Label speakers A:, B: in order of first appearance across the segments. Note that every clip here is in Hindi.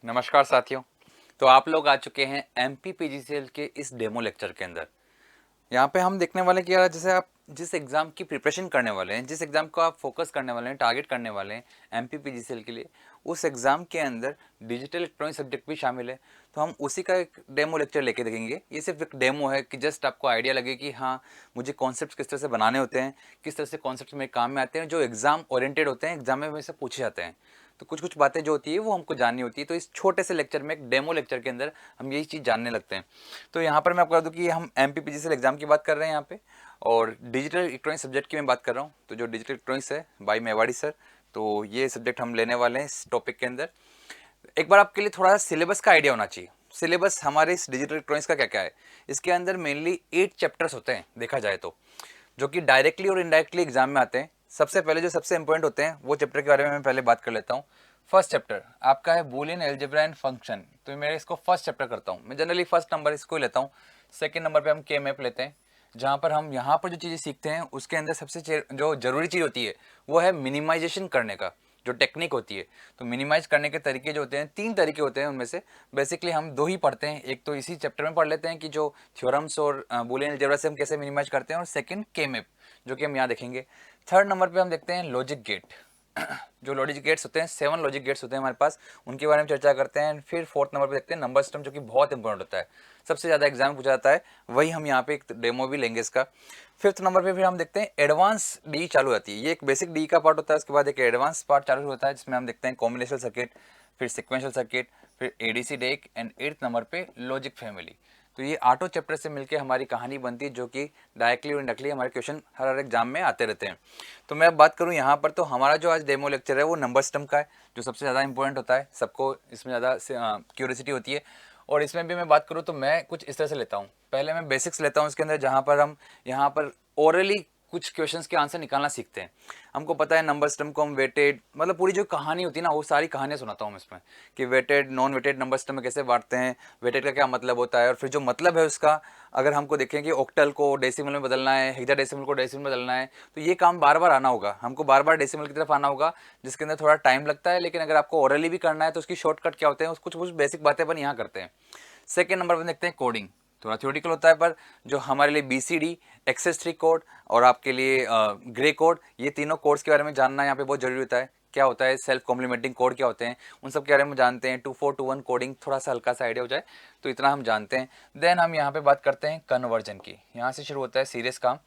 A: नमस्कार साथियों। तो आप लोग आ चुके हैं एमपीपीजीसीएल के इस डेमो लेक्चर के अंदर। यहाँ पे हम देखने वाले हैं कि यार जैसे आप जिस एग्ज़ाम की प्रिपरेशन करने वाले हैं, जिस एग्ज़ाम को आप फोकस करने वाले हैं, टारगेट करने वाले हैं एमपीपीजीसीएल के लिए, उस एग्ज़ाम के अंदर डिजिटल इलेक्ट्रॉनिक सब्जेक्ट भी शामिल है। तो हम उसी का एक डेमो लेक्चर लेके देखेंगे। ये सिर्फ एक डेमो है कि जस्ट आपको आइडिया लगे कि हाँ, मुझे कॉन्सेप्ट किस तरह से बनाने होते हैं, किस तरह से कॉन्सेप्ट मेरे काम में आते हैं, जो एग्ज़ाम ओरिएंटेड होते हैं, एग्ज़ाम में से पूछे जाते हैं। तो कुछ कुछ बातें जो होती है वो हमको जाननी होती है। तो इस छोटे से लेक्चर में, एक डेमो लेक्चर के अंदर हम यही चीज़ जानने लगते हैं। तो यहाँ पर मैं आपको बता दूँ कि हम एमपीपीजीसीएल एग्ज़ाम की बात कर रहे हैं यहाँ पे, और डिजिटल इलेक्ट्रॉनिक सब्जेक्ट की मैं बात कर रहा हूँ। तो जो डिजिटल इलेक्ट्रॉनिक्स है बाई मेवाड़ी सर, तो ये सब्जेक्ट हम लेने वाले हैं इस टॉपिक के अंदर। एक बार आपके लिए थोड़ा सा सिलेबस का आइडिया होना चाहिए। सिलेबस हमारे इस डिजिटल इलेक्ट्रॉनिक्स का क्या क्या है। इसके अंदर मेनली 8 चैप्टर्स होते हैं देखा जाए तो, जो कि डायरेक्टली और इनडायरेक्टली एग्जाम में आते हैं। सबसे पहले जो सबसे इंपॉर्टेंट होते हैं वो चैप्टर के बारे में मैं पहले बात कर लेता हूँ। फर्स्ट चैप्टर आपका है बूलियन अलजेब्रा एंड फंक्शन। तो मैं इसको फर्स्ट चैप्टर करता हूँ। मैं जनरली फर्स्ट नंबर इसको ही लेता हूँ। सेकंड नंबर पे हम के मैप लेते हैं, जहाँ पर हम यहाँ पर जो चीज़ें सीखते हैं उसके अंदर सबसे जो जरूरी चीज़ होती है वो है मिनिमाइजेशन करने का जो टेक्निक होती है। तो मिनिमाइज करने के तरीके जो होते हैं, 3 तरीके होते हैं। उनमें से बेसिकली हम 2 ही पढ़ते हैं। एक तो इसी चैप्टर में पढ़ लेते हैं कि जो थ्योरम्स और बूलियन अलजेब्रा से हम कैसे मिनिमाइज करते हैं, और सेकंड के मैप जो कि हम यहाँ देखेंगे। थर्ड नंबर पे हम देखते हैं लॉजिक गेट। जो लॉजिक गेट्स होते हैं, 7 लॉजिक गेट्स होते हैं हमारे पास, उनके बारे में चर्चा करते हैं। फिर फोर्थ नंबर पे देखते हैं नंबर सिस्टम, जो कि बहुत इंपॉर्टेंट होता है, सबसे ज़्यादा एग्जाम पूछा जाता है। वही हम यहाँ पे एक डेमो भी लेंगे इसका। फिफ्थ नंबर पे फिर हम देखते हैं एडवांस डी चालू होती है। ये एक बेसिक डी का पार्ट होता है, उसके बाद एक एडवांस पार्ट चालू होता है जिसमें हम देखते हैं कॉम्बिनेशनल सर्किट, फिर सिक्वेंशियल सर्किट, फिर ADC deck, and 8th number पे लॉजिक फैमिली। तो ये 8 चैप्टर से मिलकर हमारी कहानी बनती है, जो कि डायरेक्टली और इनडायरेक्टली हमारे क्वेश्चन हर एग्जाम में आते रहते हैं। तो मैं अब बात करूँ यहाँ पर, तो हमारा जो आज डेमो लेक्चर है वो नंबर सिस्टम का है, जो सबसे ज़्यादा इंपॉर्टेंट होता है। सबको इसमें ज़्यादा क्यूरियोसिटी होती है। और इसमें भी मैं बात करूँ तो मैं कुछ इस तरह से लेता हूँ। पहले मैं बेसिक्स लेता हूँ इसके अंदर, जहाँ पर हम यहाँ पर ओरली कुछ क्वेश्चंस के आंसर निकालना सीखते हैं। हमको पता है नंबर सिस्टम को हम वेटेड, मतलब पूरी जो कहानी होती है ना, वो सारी कहानियाँ सुनाता हूँ मैं इसमें, कि weighted non weighted number system में कैसे बांटते हैं, वेटेड का क्या मतलब होता है, और फिर जो मतलब है उसका, अगर हमको देखें कि ऑक्टल को डेसिमल में बदलना है, हेक्साडेसिमल को डेसिमल में बदलना है, तो ये काम बार बार आना होगा। हमको बार बार डेसिमल की तरफ आना होगा, जिसके अंदर थोड़ा टाइम लगता है। लेकिन अगर आपको ओरली भी करना है तो उसकी शॉर्टकट क्या होते हैं, कुछ कुछ बेसिक बातें अपन यहाँ करते हैं। सेकेंड नंबर पर देखते हैं कोडिंग। थोड़ा थ्योरेटिकल होता है, पर जो हमारे लिए BCD, XS3 कोड और आपके लिए ग्रे कोड, ये तीनों कोड्स के बारे में जानना यहाँ पे बहुत जरूरी होता है। क्या होता है सेल्फ कॉम्प्लीमेंटिंग कोड, क्या होते हैं, उन सब के बारे में जानते हैं। 2421 कोडिंग थोड़ा सा हल्का सा आइडिया हो जाए तो इतना हम जानते हैं। देन हम यहाँ पे बात करते हैं कन्वर्जन की। यहाँ से शुरू होता है सीरियस काम,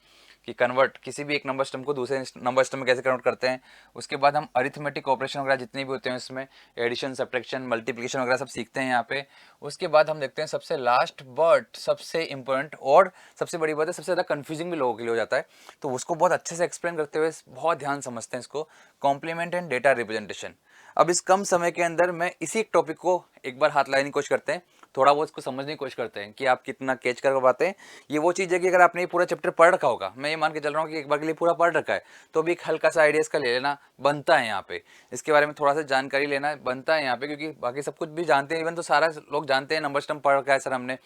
A: कि कन्वर्ट किसी भी एक नंबर सिस्टम को दूसरे नंबर सिस्टम में कैसे कन्वर्ट करते हैं। उसके बाद हम अरिथमेटिक ऑपरेशन वगैरह जितने भी होते हैं उसमें, एडिशन, सब्ट्रैक्शन, मल्टीप्लिकेशन वगैरह सब सीखते हैं यहाँ पे। उसके बाद हम देखते हैं सबसे लास्ट बट सबसे इंपॉर्टेंट और सबसे बड़ी बात है, सबसे ज़्यादा कंफ्यूजिंग भी लोगों के लिए हो जाता है, तो उसको बहुत अच्छे से एक्सप्लेन करते हुए बहुत ध्यान समझते हैं इसको, कॉम्प्लीमेंट एंड डेटा रिप्रेजेंटेशन। अब इस कम समय के अंदर मैं इसी एक टॉपिक को एक बार हाथ लगाने की कोशिश करते हैं, थोड़ा बहुत इसको समझने की कोशिश करते हैं कि आप कितना कैच कर पाते हैं। ये वो चीज़ है कि अगर आपने ये पूरा चैप्टर पढ़ रखा होगा, मैं ये मान के चल रहा हूँ कि एक बार के लिए पूरा पढ़ रखा है, तो भी एक हल्का सा आइडिया इसका ले लेना बनता है यहाँ पे। इसके बारे में थोड़ा सा जानकारी लेना बनता है यहाँ पे, क्योंकि बाकी सब कुछ भी जानते हैं, इवन तो सारा लोग जानते हैं नंबर सिस्टम पढ़ रखा है सर हमने।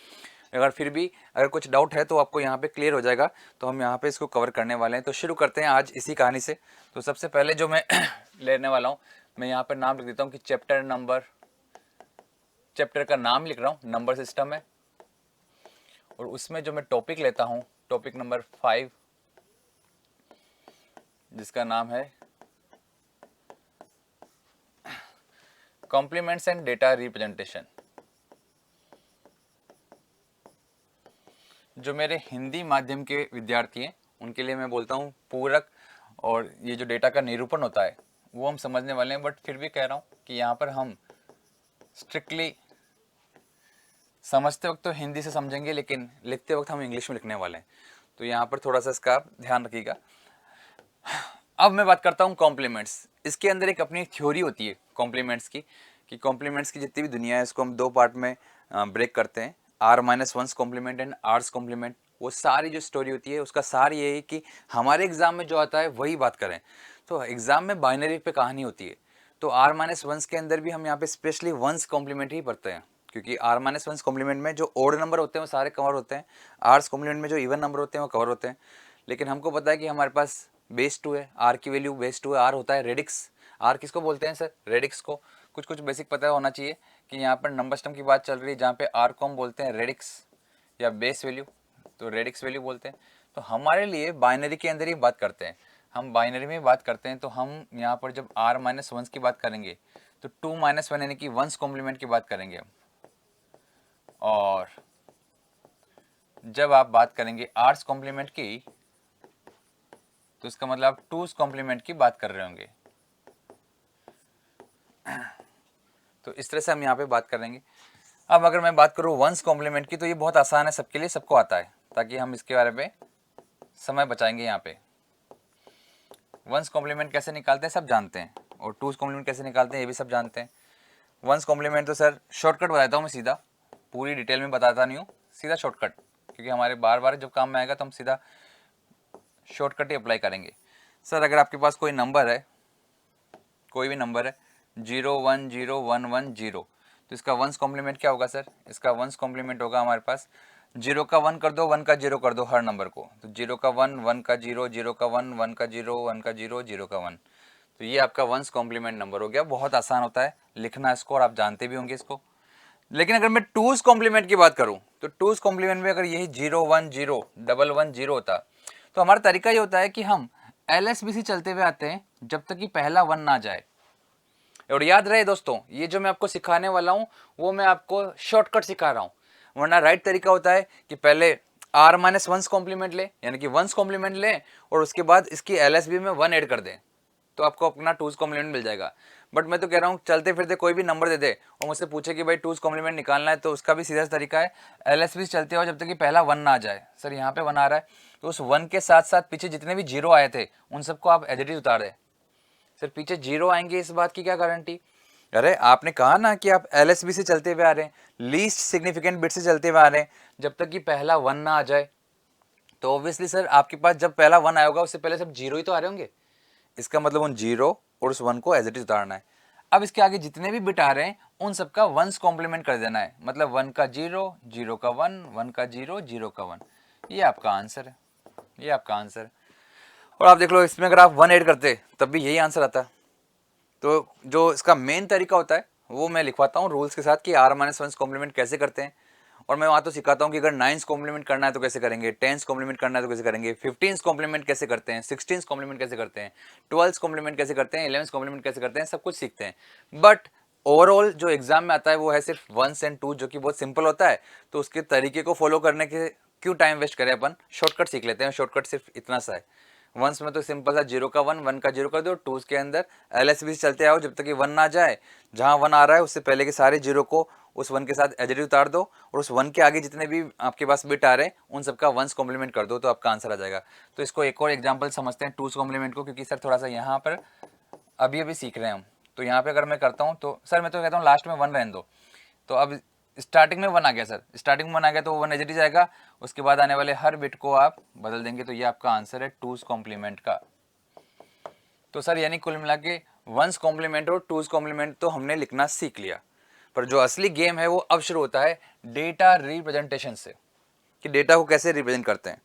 A: अगर फिर भी अगर कुछ डाउट है तो आपको यहाँ पे क्लियर हो जाएगा। तो हम यहाँ पे इसको कवर करने वाले हैं। तो शुरू करते हैं आज इसी कहानी से। तो सबसे पहले जो मैं लेने वाला हूँ, मैं यहाँ पर नाम लिख देता हूँ कि चैप्टर का नाम लिख रहा हूँ, नंबर सिस्टम है। और उसमें जो मैं टॉपिक लेता हूँ, टॉपिक नंबर 5, जिसका नाम है कॉम्प्लीमेंट्स एंड डेटा रिप्रेजेंटेशन। जो मेरे हिंदी माध्यम के विद्यार्थी हैं उनके लिए मैं बोलता हूँ पूरक, और ये जो डेटा का निरूपण होता है वो हम समझने वाले हैं। बट फिर भी कह रहा हूँ कि यहाँ पर हम स्ट्रिक्टली समझते वक्त तो हिंदी से समझेंगे, लेकिन लिखते वक्त हम इंग्लिश में लिखने वाले हैं। तो यहाँ पर थोड़ा सा इसका आप ध्यान रखिएगा। अब मैं बात करता हूँ कॉम्प्लीमेंट्स। इसके अंदर एक अपनी थ्योरी होती है कॉम्प्लीमेंट्स की, कि कॉम्प्लीमेंट्स की जितनी भी दुनिया है इसको हम 2 पार्ट में ब्रेक करते हैं, R-1 complement and hours complement. वो सारी जो स्टोरी होती है उसका सार ये है कि हमारे एग्जाम में जो आता है वही बात करें। तो एग्जाम में बाइनरी पे कहानी होती है, तो R-1 के अंदर भी हम यहाँ पे स्पेशली वंस कॉम्प्लीमेंट ही पढ़ते हैं, क्योंकि R-1 कॉम्प्लीमेंट में जो ओड नंबर होते हैं वो सारे कवर होते हैं, आर्स कॉम्प्लीमेंट में जो इवन नंबर होते हैं वो कवर होते हैं। लेकिन हमको पता है कि हमारे पास बेस 2 है, आर की वैल्यू बेस 2 है, आर होता है रेडिक्स। आर किसको बोलते हैं सर? रेडिक्स को। कुछ कुछ बेसिक पता होना चाहिए कि यहाँ पर नंबर सिस्टम की बात चल रही है, जहाँ पे आर को हम बोलते हैं रेडिक्स या बेस वैल्यू, तो रेडिक्स वैल्यू बोलते हैं। तो हमारे लिए बाइनरी के अंदर ही बात करते हैं, हम बाइनरी में बात करते हैं। तो हम यहाँ पर जब r माइनस वंस की बात करेंगे तो 2 माइनस वन यानी कि वंस कॉम्प्लीमेंट की बात करेंगे हम, और जब आप बात करेंगे आर्स कॉम्प्लीमेंट की तो इसका मतलब आप टूस कॉम्प्लीमेंट की बात कर रहे होंगे। तो इस तरह से हम यहाँ पे बात करेंगे। अब अगर मैं बात करूँ वंस कॉम्प्लीमेंट की, तो ये बहुत आसान है सबके लिए, सबको आता है, ताकि हम इसके बारे में समय बचाएंगे। यहाँ पे वंस कॉम्प्लीमेंट कैसे निकालते हैं सब जानते हैं, और टूस कॉम्प्लीमेंट कैसे निकालते हैं ये भी सब जानते हैं। वंस कॉम्प्लीमेंट तो सर शॉर्टकट बताता हूँ मैं, सीधा पूरी डिटेल में बताता नहीं हूँ, सीधा शॉर्टकट, क्योंकि हमारे बार बार जब काम में आएगा तो हम सीधा शॉर्टकट ही अप्लाई करेंगे। सर अगर आपके पास कोई नंबर है, कोई भी नंबर है 0101110, तो इसका वंस कॉम्प्लीमेंट क्या होगा सर? इसका वंस कॉम्प्लीमेंट होगा हमारे पास 0 का 1 कर दो, 1 का 0 कर दो हर नंबर को, तो 0 का 1, 1 का 0, 0 का 1, 1 का 0, 1 का 0, 0 का 1, तो ये आपका वंस कॉम्प्लीमेंट नंबर हो गया। बहुत आसान होता है लिखना इसको, और आप जानते भी होंगे इसको। लेकिन अगर मैं टूज कॉम्प्लीमेंट की बात करूं, तो टूज कॉम्प्लीमेंट में अगर यही 010 110 होता, तो हमारा तरीका ये होता है कि हम LSBC चलते हुए आते हैं जब तक कि पहला 1 ना जाए। और याद रहे दोस्तों, ये जो मैं आपको सिखाने वाला हूं वो मैं आपको शॉर्टकट सिखा रहा हूं, वरना राइट तरीका होता है कि पहले r माइनस वंस कॉम्प्लीमेंट ले, यानी कि वंस कॉम्प्लीमेंट ले, और उसके बाद इसकी LSB में 1 ऐड कर दें, तो आपको अपना टूज कॉम्प्लीमेंट मिल जाएगा। बट मैं तो कह रहा हूँ चलते फिरते कोई भी नंबर दे दे और मुझसे पूछे कि भाई टूज कॉम्प्लीमेंट निकालना है, तो उसका भी सीधा तरीका है LSB चलते हो जब तक कि पहला 1 ना आ जाए। सर यहाँ पे 1 आ रहा है, तो उस 1 के साथ साथ पीछे जितने भी 0 आए थे उन सबको आप एज इट इज उतार दें। सर पीछे 0 आएंगे इस बात की क्या गारंटी? अरे आपने कहा ना कि आप LSB से चलते हुए आ रहे हैं, लीस्ट सिग्निफिकेंट बिट से चलते हुए आ रहे हैं, जब तक कि पहला 1 ना आ जाए, तो ऑब्वियसली सर आपके पास जब पहला 1 आया होगा उससे पहले सब 0 ही तो आ रहे होंगे। इसका मतलब उन 0 और उस 1 को एज इट इज उतारना है। अब इसके आगे जितने भी बिट आ रहे हैं उन सबका वंस कॉम्प्लीमेंट कर देना है, मतलब 1 का 0, 0 का 1, 1 का 0, 0 का 1। ये आपका आंसर है, ये आपका आंसर है। और आप देख लो इसमें अगर आप 1 ऐड करते तब भी यही आंसर आता। तो जो इसका मेन तरीका होता है वो मैं लिखवाता हूँ रूल्स के साथ कि r माइनस वंस कॉम्प्लीमेंट कैसे करते हैं। और मैं वहाँ तो सिखाता हूँ कि अगर 9 कॉम्प्लीमेंट करना है तो कैसे करेंगे, 10 कॉम्प्लीमेंट करना है तो कैसे करेंगे, 15 कॉम्प्लीमेंट कैसे करते हैं, 16 कॉम्प्लीमेंट कैसे करते हैं, 12 कॉम्प्लीमेंट कैसे करते हैं, 11 कॉम्प्लीमेंट कैसे करते हैं, सब कुछ सीखते हैं। बट ओवरऑल जो एग्जाम में आता है वो है सिर्फ 1 एंड 2, जो कि बहुत सिंपल होता है। तो उसके तरीके को फॉलो करने के क्यों टाइम वेस्ट करें, अपन शॉर्टकट सीख लेते हैं। शॉर्टकट सिर्फ इतना सा है, वंस में तो सिंपल सा 0 का 1, 1 का 0 कर दो, टूज के अंदर LSB से चलते आओ जब तक कि 1 ना जाए, जहां 1 आ रहा है उससे पहले के सारे 0 को उस 1 के साथ एज उतार दो, और उस 1 के आगे जितने भी आपके पास बिट आ रहे हैं उन सबका वंस कॉम्प्लीमेंट कर दो, तो आपका आंसर आ जाएगा। तो इसको एक और एग्जाम्पल समझते हैं टूज कॉम्प्लीमेंट को, क्योंकि सर थोड़ा सा यहाँ पर अभी अभी सीख रहे हैं हम। तो यहाँ पे अगर मैं करता हूँ तो सर मैं तो कहता हूँ लास्ट में 1 रहने दो। तो अब स्टार्टिंग में 1 आ गया सर, स्टार्टिंग में 1 आ गया तो 1 एज इट इज आएगा, उसके बाद आने वाले हर बिट को आप बदल देंगे, तो ये आपका आंसर है टूज कॉम्प्लीमेंट का। तो सर यानी कुल मिला के वंस कॉम्प्लीमेंट और टूज कॉम्प्लीमेंट तो हमने लिखना सीख लिया, पर जो असली गेम है वो अब शुरू होता है डेटा रिप्रेजेंटेशन से, कि डेटा को कैसे रिप्रेजेंट करते हैं।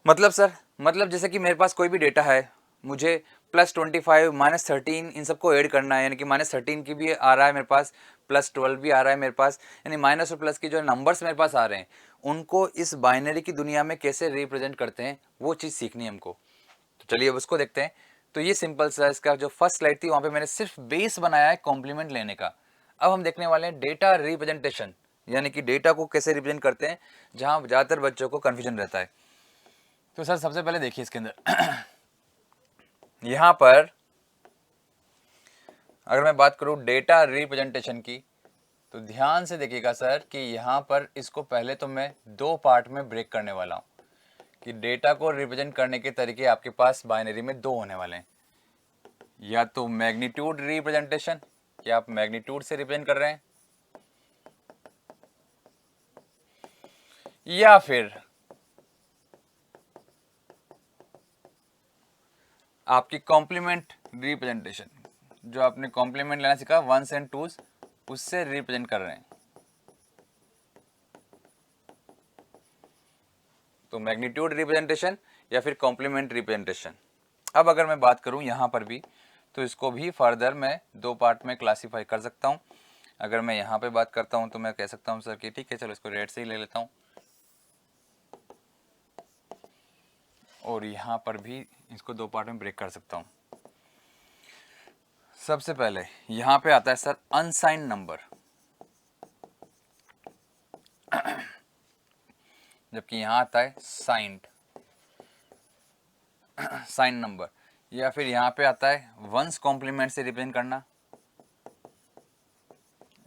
A: मतलब सर, मतलब जैसे कि मेरे पास कोई भी डेटा है, मुझे +25 -13 इन सबको ऐड करना है, यानी कि -13 की भी आ रहा है मेरे पास, +12 भी आ रहा है मेरे पास, यानी माइनस और प्लस की जो नंबर्स मेरे पास आ रहे हैं उनको इस बाइनरी की दुनिया में कैसे रिप्रेजेंट करते हैं, वो चीज़ सीखनी है हमको। तो चलिए अब उसको देखते हैं। तो ये सिंपल सा इसका जो फर्स्ट स्लाइड थी वहां पे मैंने सिर्फ बेस बनाया है कॉम्प्लीमेंट लेने का। अब हम देखने वाले हैं डेटा रिप्रेजेंटेशन, यानी कि डेटा को कैसे रिप्रेजेंट करते हैं, जहां ज्यादातर बच्चों को कंफ्यूजन रहता है। तो सर सबसे पहले देखिए इसके अंदर यहां पर अगर मैं बात करूं डेटा रिप्रेजेंटेशन की, तो ध्यान से देखिएगा सर कि यहां पर इसको पहले तो मैं 2 पार्ट में ब्रेक करने वाला हूं, कि डेटा को रिप्रेजेंट करने के तरीके आपके पास बाइनरी में 2 होने वाले हैं। या तो मैग्नीट्यूड रिप्रेजेंटेशन, कि आप मैग्नीट्यूड से रिप्रेजेंट कर रहे हैं, या फिर आपकी कॉम्प्लीमेंट रिप्रेजेंटेशन, जो आपने कॉम्प्लीमेंट लेना सीखा वंस एंड टूज, उससे रिप्रेजेंट कर रहे हैं। तो मैग्नीट्यूड रिप्रेजेंटेशन या फिर कॉम्प्लीमेंट रिप्रेजेंटेशन। अब अगर मैं बात करूं यहां पर भी, तो इसको भी फर्दर मैं दो पार्ट में क्लासीफाई कर सकता हूँ। अगर मैं यहाँ पे बात करता हूँ तो मैं कह सकता हूँ सर कि ठीक है चलो इसको रेट से ही ले लेता हूँ, और यहाँ पर भी इसको दो पार्ट में ब्रेक कर सकता हूँ। सबसे पहले यहाँ पे आता है सर अनसाइंड नंबर, जबकि यहाँ आता है साइंड साइंड नंबर, या फिर यहाँ पे आता है वंस कॉम्प्लीमेंट से रिप्रेजेंट करना,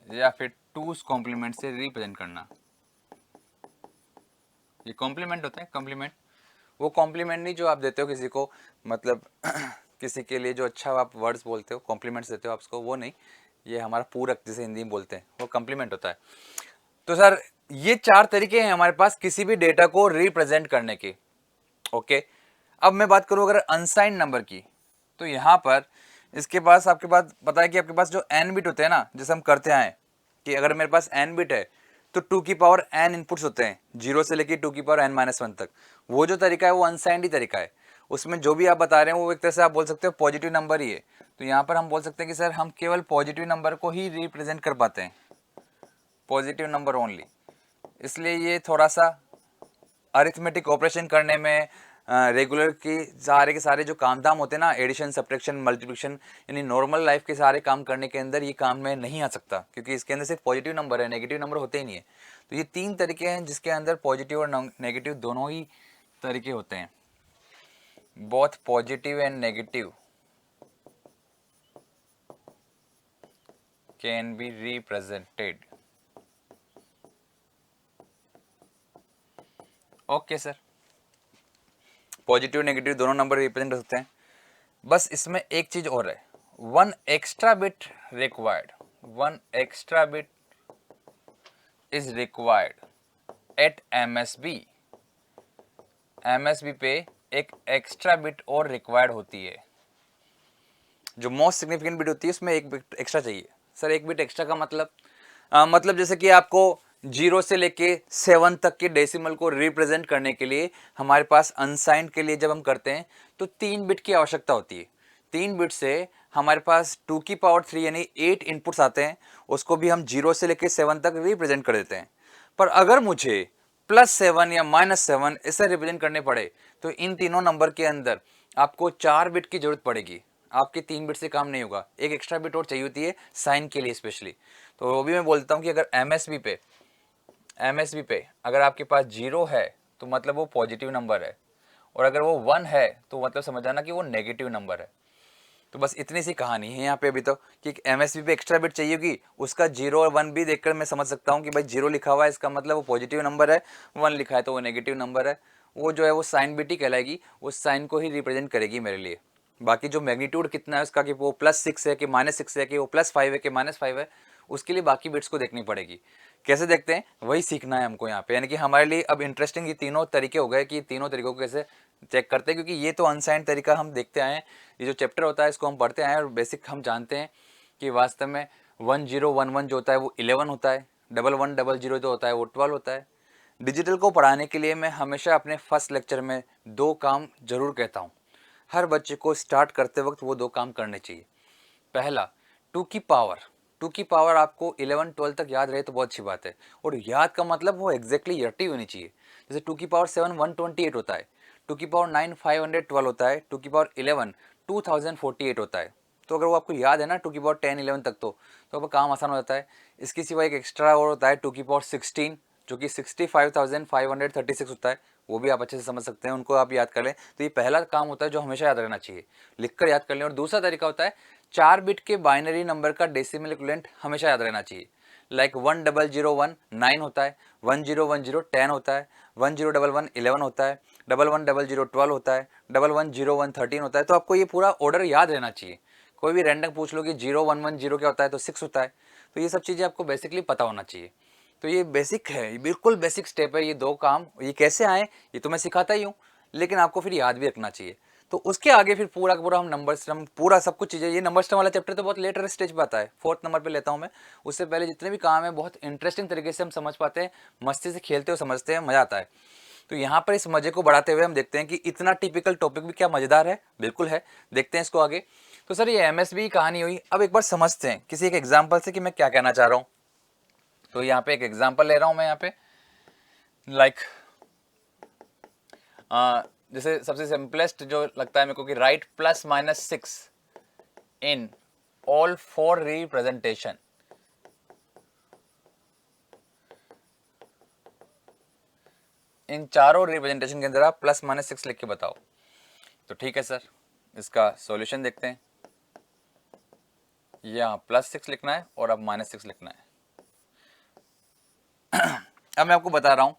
A: या फिर टूस कॉम्प्लीमेंट से रिप्रेजेंट करना। ये कॉम्प्लीमेंट होते हैं, कॉम्प्लीमेंट वो कॉम्प्लीमेंट नहीं जो आप देते हो किसी को, मतलब किसी के लिए जो अच्छा आप वर्ड्स बोलते हो, कॉम्प्लीमेंट्स देते हो आप उसको, वो नहीं, ये हमारा पूरक जिसे हिंदी में बोलते हैं वो कॉम्प्लीमेंट होता है। तो सर ये चार तरीके हैं हमारे पास किसी भी डेटा को रिप्रेजेंट करने के। ओके, अब मैं बात करूं अगर अनसाइंड नंबर की, तो यहाँ पर इसके पास आपके पास पता है कि आपके पास जो एन बिट होते हैं ना, जैसे हम करते आए कि अगर मेरे पास एन बिट है तो 2 की पावर एन इनपुट्स होते हैं, 0 से लेकर 2 की पावर n-1 तक। वो जो तरीका है वो अनसाइंड ही तरीका है, उसमें जो भी आप बता रहे हैं वो एक तरह से आप बोल सकते हो पॉजिटिव नंबर ही है। तो यहाँ पर हम बोल सकते हैं कि सर हम केवल पॉजिटिव नंबर को ही रिप्रेजेंट कर पाते हैं, पॉजिटिव नंबर ओनली। इसलिए ये थोड़ा सा अरिथमेटिक ऑपरेशन करने में, रेगुलर की सारे के सारे जो काम धाम होते हैं ना, एडिशन सब्ट्रैक्शन मल्टीप्लिकेशन, यानी नॉर्मल लाइफ के सारे काम करने के अंदर ये काम में नहीं आ सकता, क्योंकि इसके अंदर सिर्फ पॉजिटिव नंबर है, नेगेटिव नंबर होते ही नहीं है। तो ये तीन तरीके हैं जिसके अंदर पॉजिटिव और नेगेटिव दोनों ही तरीके होते हैं, both positive and negative can be represented. Okay sir, positive negative दोनों नंबर रिप्रेजेंट हो सकते हैं, बस इसमें एक चीज और है, one extra bit required, one extra bit is required at MSB. MSB पे एक एक्स्ट्रा बिट और रिक्वायर्ड होती है, जो मोस्ट सिग्निफिकेंट बिट होती है उसमें एक बिट एक्स्ट्रा चाहिए। सर एक बिट एक्स्ट्रा का मतलब मतलब जैसे कि आपको 0 से लेके 7 तक के डेसिमल को रिप्रेजेंट करने के लिए हमारे पास अनसाइंड के लिए जब हम करते हैं तो 3 बिट की आवश्यकता होती है। 3 बिट से हमारे पास 2 की पावर 3 यानी 8 इनपुट्स आते हैं, उसको भी हम 0 से लेके 7 तक रिप्रेजेंट कर देते हैं। पर अगर मुझे +7 या -7 ऐसे रिप्रेजेंट करने पड़े तो इन तीनों नंबर के अंदर आपको 4 बिट की जरूरत पड़ेगी, आपके 3 बिट से काम नहीं होगा, एक एक्स्ट्रा बिट और चाहिए होती है साइन के लिए स्पेशली। तो वो भी मैं बोलता हूँ कि अगर एमएसबी पे अगर आपके पास 0 है तो मतलब वो पॉजिटिव नंबर है, और अगर वो 1 है तो मतलब समझ आना कि वो नेगेटिव नंबर है। तो बस इतनी सी कहानी है यहाँ पे अभी तो, कि एमएसबी पे एक्स्ट्रा बिट चाहिए होगी, उसका 0 और 1 भी देखकर मैं समझ सकता हूँ कि भाई 0 लिखा हुआ है इसका मतलब वो पॉजिटिव नंबर है, 1 लिखा है तो वो नेगेटिव नंबर है। वो जो है वो साइन बिट ही कहलाएगी, उस साइन को ही रिप्रेजेंट करेगी मेरे लिए। बाकी जो मैग्नीट्यूड कितना है उसका, कि वो +6 है कि -6 है कि वो +5 है कि -5 है, उसके लिए बाकी बिट्स को देखनी पड़ेगी। कैसे देखते हैं वही सीखना है हमको यहाँ पे, यानी कि हमारे लिए अब इंटरेस्टिंग ये तीनों तरीके हो गए कि तीनों तरीकों को कैसे चेक करते हैं, क्योंकि ये तो अनसाइंड तरीका हम देखते आए हैं, ये जो चैप्टर होता है इसको हम पढ़ते आए हैं और बेसिक हम जानते हैं कि वास्तव में 1011 जो होता है वो 11 होता है, 1100 जो होता है वो 12 होता है। डिजिटल को पढ़ाने के लिए मैं हमेशा अपने फर्स्ट लेक्चर में 2 काम जरूर कहता हूँ, हर बच्चे को स्टार्ट करते वक्त वो 2 काम करने चाहिए। पहला, 2 की पावर आपको 11-12 तक याद रहे तो बहुत अच्छी बात है, और याद का मतलब वो एग्जैक्टली रटी होनी चाहिए। जैसे 2 की पावर 7 128 होता है, 2 की पावर 9 512 होता है, 2 की पावर 11 2048 होता है। तो अगर वो आपको याद है ना 2 की पावर 10 11 तक, तो आपका काम आसान हो जाता है। इसके सिवा एक एक्स्ट्रा और होता है 2 की पावर 16 जो कि 65,536 होता है, वो भी आप अच्छे से समझ सकते हैं, उनको आप याद कर लें। तो ये पहला काम होता है जो हमेशा याद रखना चाहिए, लिखकर याद कर लें। और दूसरा तरीका होता है 4 बिट के बाइनरी नंबर का डेसिमल इक्विवेलेंट हमेशा याद रहना चाहिए। लाइक 1001 9 होता है, 1010 10 होता है, 1011 11 होता है, 1100 12 होता है, 1101 13 होता है। तो आपको ये पूरा ऑर्डर याद रहना चाहिए। कोई भी रैंडम पूछ लो कि 0110 क्या होता है तो 6 होता है। तो ये सब चीज़ें आपको बेसिकली पता होना चाहिए। तो ये बेसिक है, ये बिल्कुल बेसिक स्टेप है। ये 2 काम ये कैसे आए ये तो मैं सिखाता ही हूँ, लेकिन आपको फिर याद भी रखना चाहिए। तो उसके आगे फिर पूरा का पूरा हम नंबर सिस्टम पूरा सब कुछ चीज़ें, ये नंबर सिस्टम वाला चैप्टर तो बहुत लेटर स्टेज पे आता है, 4th नंबर पे लेता हूँ मैं। उससे पहले जितने भी काम है बहुत इंटरेस्टिंग तरीके से हम समझ पाते हैं, मस्ती से खेलते हुए समझते हैं, मज़ा आता है। तो यहाँ पर इस मजे को बढ़ाते हुए हम देखते हैं कि इतना टिपिकल टॉपिक भी क्या मज़ेदार है, बिल्कुल है। देखते हैं इसको आगे। तो सर ये एमएसबी की कहानी हुई। अब एक बार समझते हैं किसी एक एग्जाम्पल से कि मैं क्या कहना चाह रहा हूँ। तो यहाँ पे एक एग्जाम्पल ले रहा हूँ मैं यहाँ पे, लाइक जैसे सबसे सिंपलेस्ट जो लगता है मेरे को कि राइट +-6 इन ऑल 4 रिप्रेजेंटेशन। इन चारों रिप्रेजेंटेशन के अंदर आप +-6 लिख के बताओ। तो ठीक है सर, इसका सॉल्यूशन देखते हैं। यहाँ +6 लिखना है और अब -6 लिखना है। अब मैं आपको बता रहा हूं,